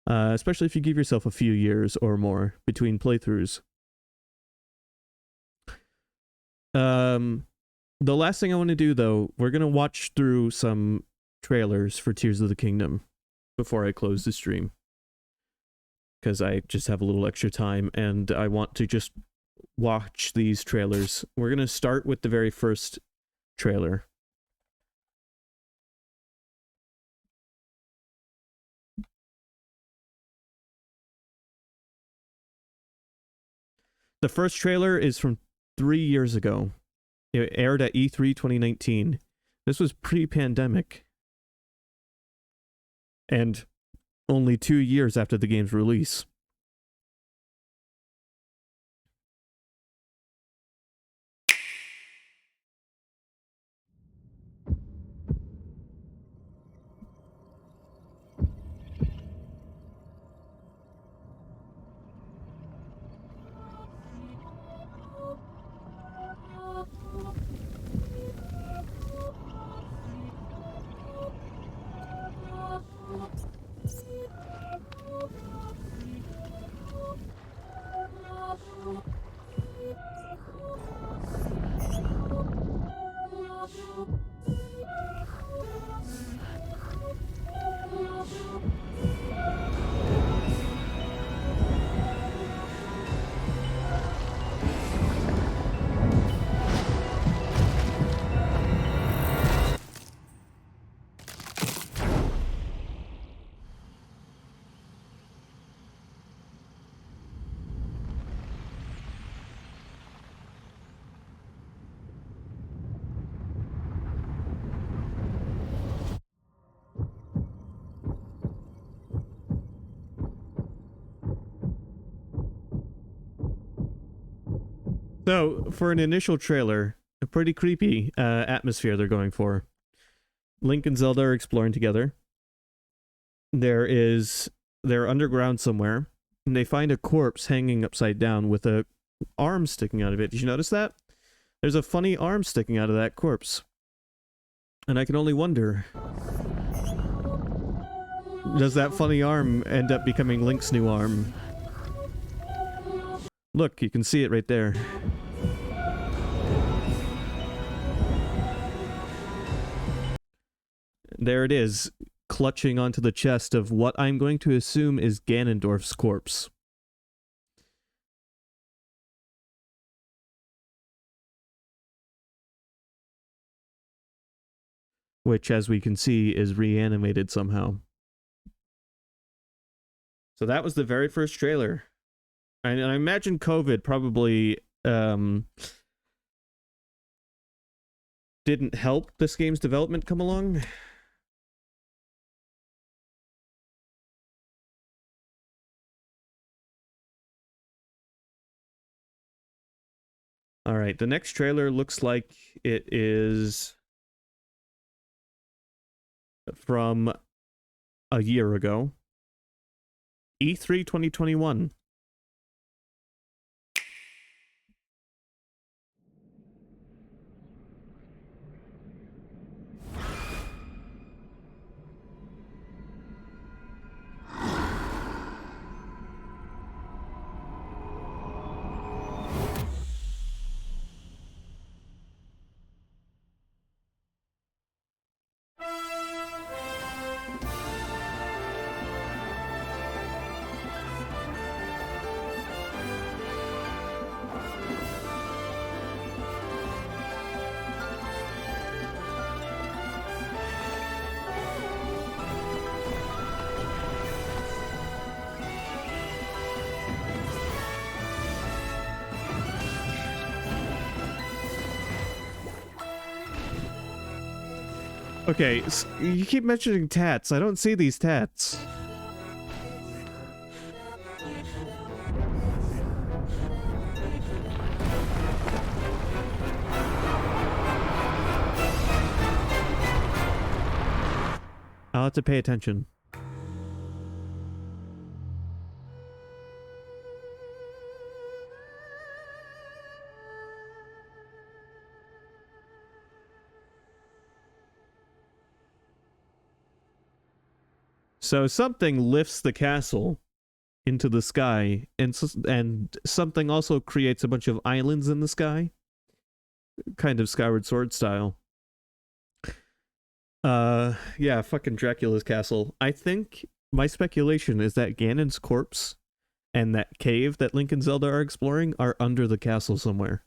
Especially if you give yourself a few years or more between playthroughs. The last thing I want to do, though, we're going to watch through some trailers for Tears of the Kingdom before I close the stream. Because I just have a little extra time, and I want to just watch these trailers. We're going to start with the very first trailer. The first trailer is from 3 years ago. It aired at E3 2019. This was pre-pandemic. And only 2 years after the game's release. So, for an initial trailer, a pretty creepy atmosphere they're going for. Link and Zelda are exploring together. They're underground somewhere, and they find a corpse hanging upside down with a arm sticking out of it. Did you notice that? There's a funny arm sticking out of that corpse. And I can only wonder, does that funny arm end up becoming Link's new arm? Look, you can see it right there. There it is, clutching onto the chest of what I'm going to assume is Ganondorf's corpse. Which, as we can see, is reanimated somehow. So that was the very first trailer. And I imagine COVID probably didn't help this game's development come along. All right, the next trailer looks like it is from a year ago. E3 2021. Okay, you keep mentioning tats. I don't see these tats. I'll have to pay attention. So something lifts the castle into the sky, and something also creates a bunch of islands in the sky, kind of Skyward Sword style. Yeah, fucking Dracula's castle. I think my speculation is that Ganon's corpse and that cave that Link and Zelda are exploring are under the castle somewhere.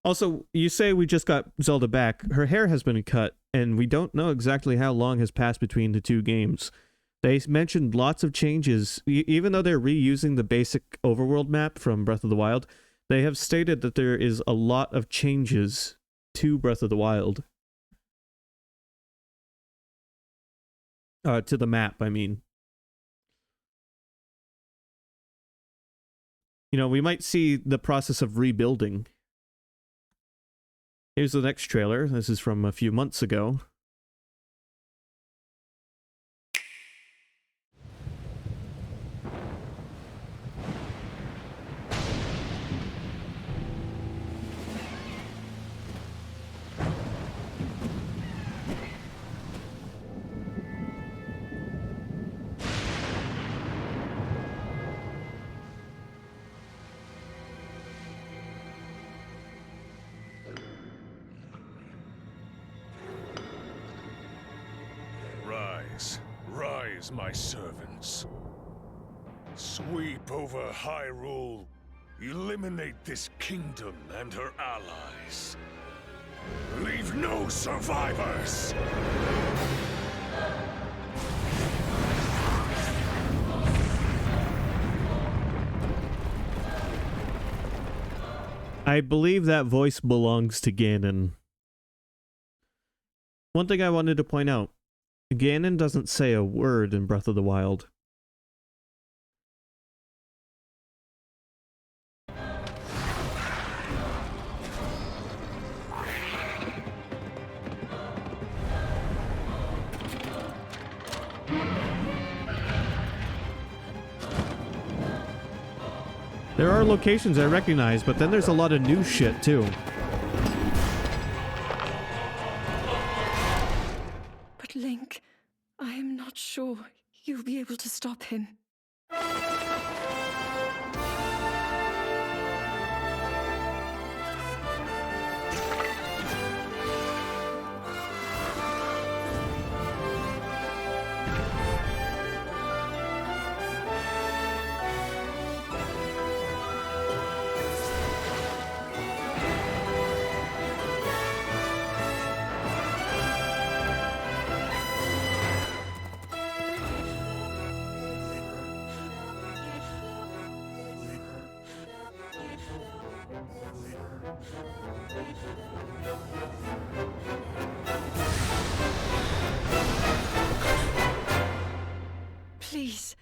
Also, you say we just got Zelda back. Her hair has been cut, and we don't know exactly how long has passed between the two games. They mentioned lots of changes. Even though they're reusing the basic overworld map from Breath of the Wild, they have stated that there is a lot of changes to Breath of the Wild. To the map, I mean. You know, we might see the process of rebuilding. Here's the next trailer. This is from a few months ago. Rise, my servants. Sweep over Hyrule. Eliminate this kingdom and her allies. Leave no survivors! I believe that voice belongs to Ganon. One thing I wanted to point out. Ganon doesn't say a word in Breath of the Wild. There are locations I recognize, but then there's a lot of new shit too. But Link, I am not sure you'll be able to stop him. Please,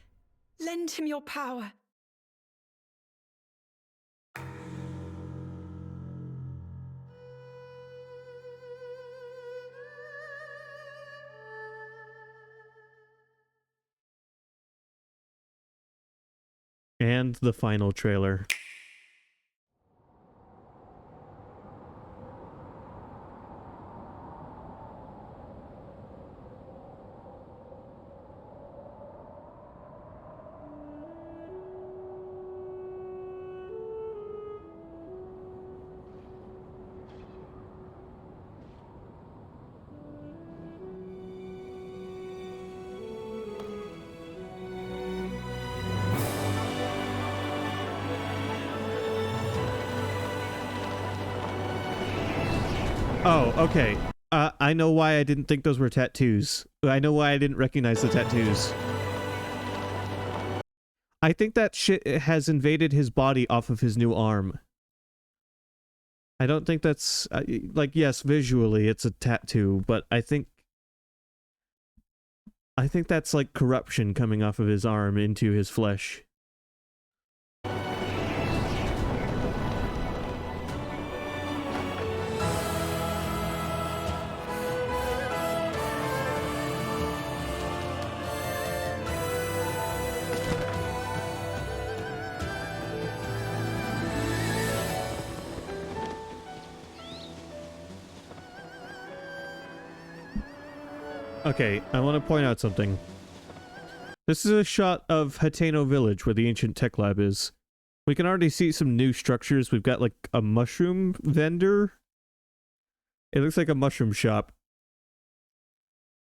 lend him your power. And the final trailer. Oh, okay. I know why I didn't think those were tattoos. I know why I didn't recognize the tattoos. I think that shit has invaded his body off of his new arm. I don't think that's... like, yes, visually it's a tattoo, but I think that's like corruption coming off of his arm into his flesh. Okay, I want to point out something. This is a shot of Hateno Village, where the ancient tech lab is. We can already see some new structures. We've got, like, a mushroom vendor. It looks like a mushroom shop.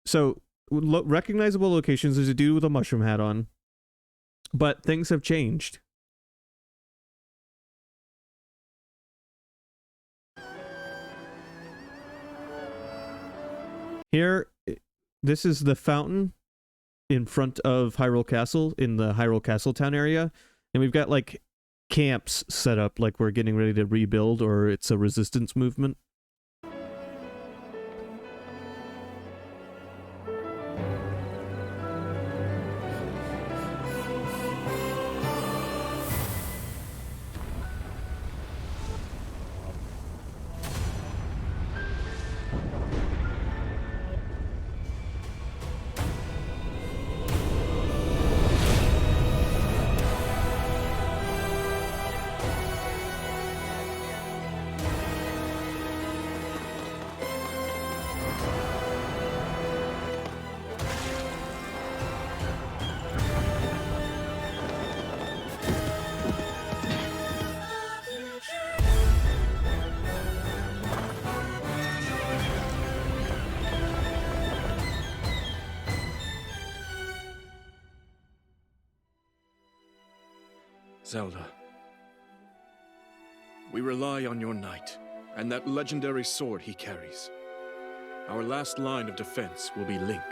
So, recognizable locations. There's a dude with a mushroom hat on. But things have changed. Here... This is the fountain in front of Hyrule Castle, in the Hyrule Castletown area. And we've got, like, camps set up like we're getting ready to rebuild, or it's a resistance movement. Zelda, we rely on your knight, and that legendary sword he carries. Our last line of defense will be Link.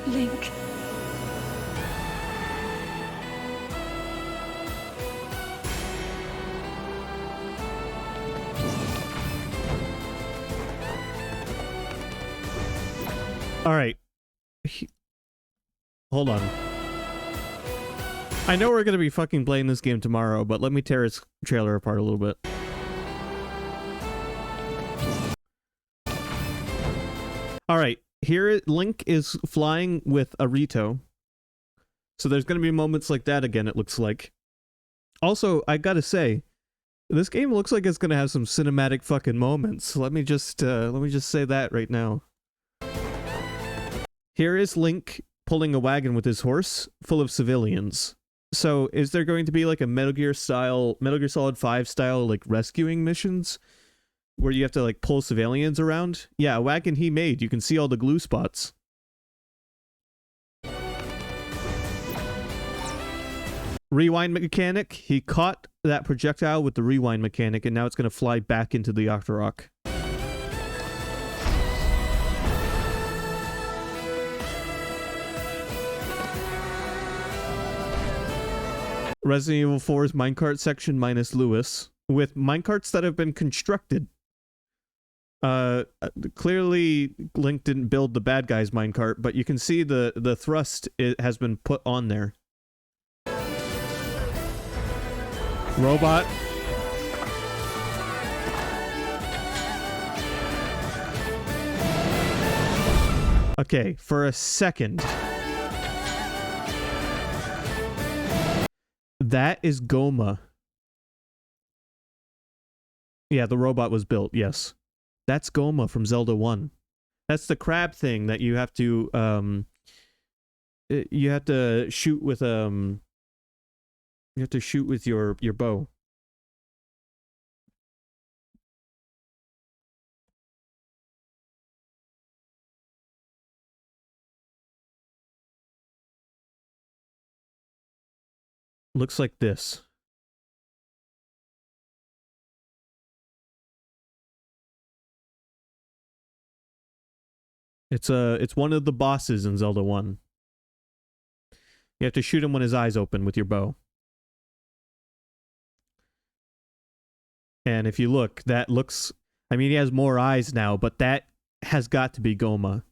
Link. Alright. Hold on. I know we're gonna be fucking playing this game tomorrow, but let me tear its trailer apart a little bit. Alright, here Link is flying with Arito. So there's gonna be moments like that again, it looks like. Also, I gotta say, this game looks like it's gonna have some cinematic fucking moments. Let me just say that right now. Here is Link pulling a wagon with his horse full of civilians. So is there going to be like a Metal Gear Solid 5 style like rescuing missions where you have to like pull civilians around? Yeah, a wagon he made. You can see all the glue spots. Rewind mechanic. He caught that projectile with the rewind mechanic and now it's going to fly back into the Octorok. Resident Evil 4's minecart section minus Lewis, with minecarts that have been constructed. Clearly Link didn't build the bad guy's minecart, but you can see the thrust has been put on there. Robot. Okay, for a second. That is Goma. Yeah, the robot was built, yes. That's Goma from Zelda 1. That's the crab thing that you have to shoot with your bow. Looks like this. It's one of the bosses in Zelda 1. You have to shoot him when his eyes open with your bow. And if you look, that looks... I mean, he has more eyes now, but that has got to be Goma.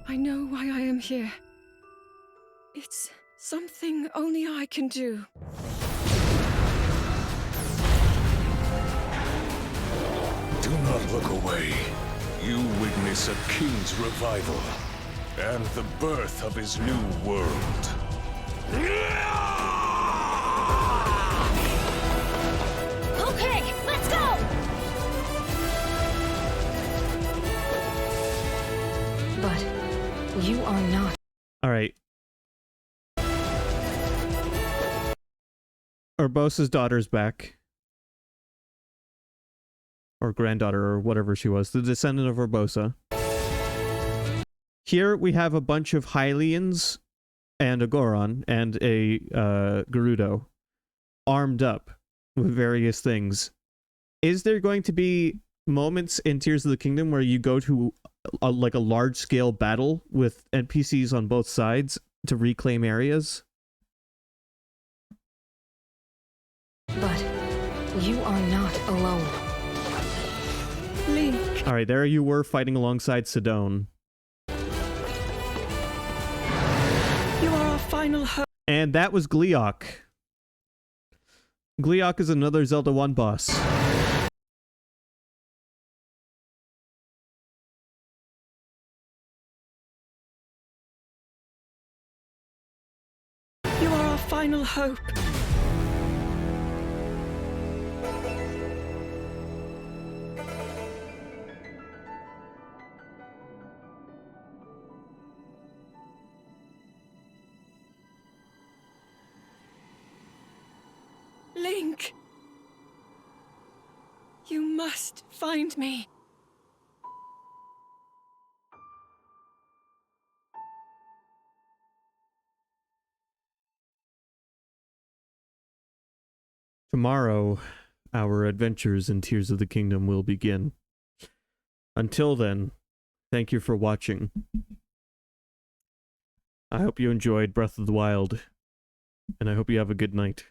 I know why I am here. It's something only I can do. Do not look away. You witness a king's revival and the birth of his new world. Okay, let's go! But you are not. All right. Urbosa's daughter's back. Or granddaughter, or whatever she was. The descendant of Urbosa. Here we have a bunch of Hylians and a Goron and a Gerudo armed up with various things. Is there going to be moments in Tears of the Kingdom where you go to a large-scale battle with NPCs on both sides to reclaim areas? But you are not alone. Link. Alright, there you were fighting alongside Sidone. You are our final hope. And that was Gleeok. Gleeok is another Zelda 1 boss. You are our final hope. Link! You must find me. Tomorrow, our adventures in Tears of the Kingdom will begin. Until then, thank you for watching. I hope you enjoyed Breath of the Wild. and I hope you have a good night.